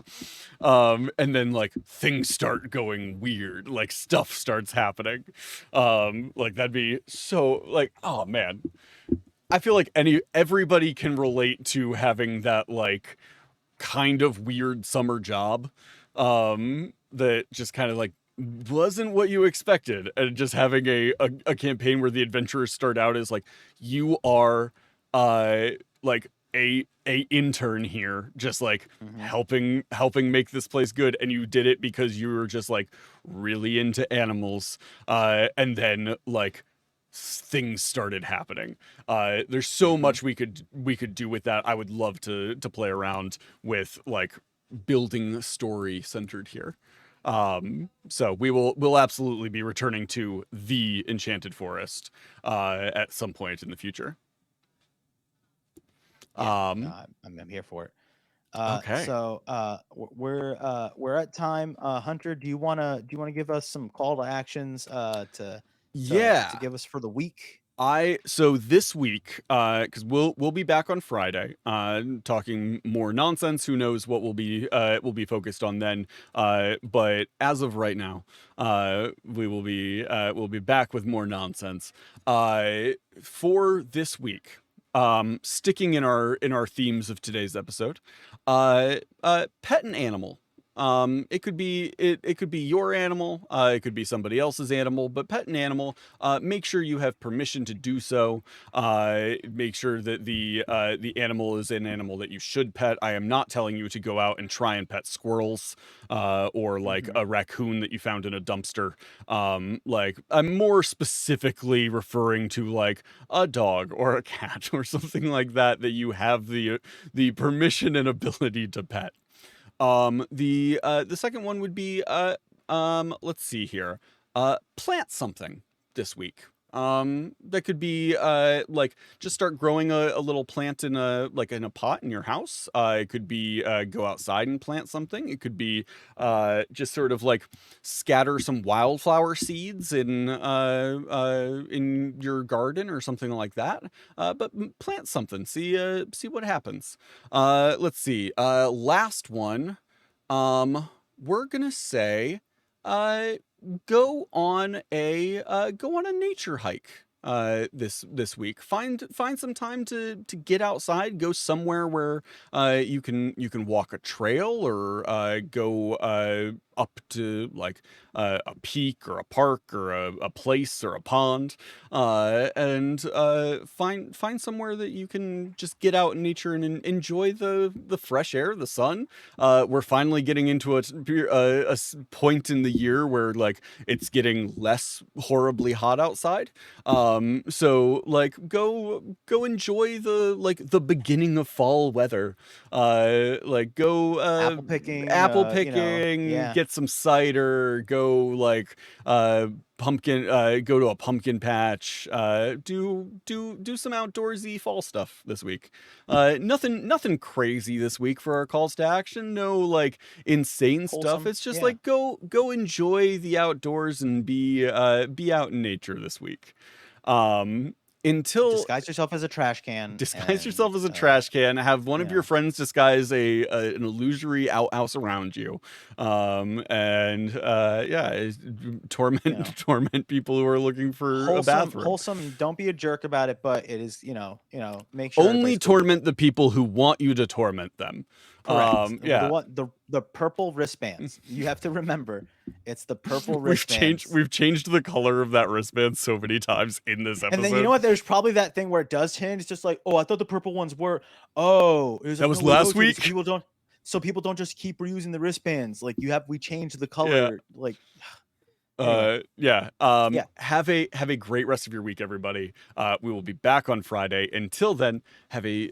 and then like things start going weird, like stuff starts happening, like that'd be so like, oh man, I feel like everybody can relate to having that like kind of weird summer job, that just kind of like wasn't what you expected, and just having a campaign where the adventurers start out as like you are like a intern here, just like helping make this place good, and you did it because you were just like really into animals, and then like things started happening. There's so much we could do with that. I would love to play around with like building a story centered here. So we'll absolutely be returning to the Enchanted Forest at some point in the future. Yeah, I'm here for it. Okay. So we're at time. Hunter, do you wanna give us some call to actions to give us for the week? So this week, because we'll be back on Friday, talking more nonsense. Who knows what we'll be focused on then? But as of right now, we'll be back with more nonsense. For this week, sticking in our themes of today's episode, pet and animal. It could be your animal, it could be somebody else's animal, but pet an animal. Make sure you have permission to do so. Make sure that the animal is an animal that you should pet. I am not telling you to go out and try and pet squirrels, or like a raccoon that you found in a dumpster. Like I'm more specifically referring to like a dog or a cat or something like that you have the permission and ability to pet. The second one would be let's see here. Plant something this week. That could be like just start growing a little plant in a pot in your house. It could be go outside and plant something. It could be just sort of like scatter some wildflower seeds in your garden or something like that. But plant something. See what happens. Let's see. Last one. We're gonna say go on a nature hike this week. Find some time to get outside, go somewhere where you can walk a trail or go up to like a peak or a park or a place or a pond, and find somewhere that you can just get out in nature and enjoy the fresh air, the sun. We're finally getting into a point in the year where like it's getting less horribly hot outside. So like go enjoy the beginning of fall weather. Like go Apple picking, apple you know, picking, yeah. get some cider, go like pumpkin go to a pumpkin patch, do some outdoorsy fall stuff this week. Nothing crazy this week for our calls to action. No like insane stuff. Wholesome, It's just yeah. like go enjoy the outdoors and be out in nature this week. Until Disguise yourself as a trash can. disguise yourself as a and, trash can, have one you of your know. friends disguise an illusory outhouse around you, and torment You know. torment people who are looking for a bathroom. Wholesome. Don't be a jerk about it, but it is, make sure Only everybody's cool with it. torment the people who want you to torment them. Correct. Yeah. The purple wristbands. You have to remember, it's the purple We've wristbands. changed the color of that wristband so many times in this episode. And then you know what? There's probably that thing where it does change. It's just like, oh, I thought the purple ones were. Oh, it was That like, was no, wait, last those are- week? So people don't just keep reusing the wristbands. Like we changed the color. Like, anyway. Yeah. Yeah. Have a great rest of your week, everybody. We will be back on Friday. Until then, have a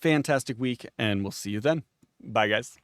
fantastic week, and we'll see you then. Bye, guys.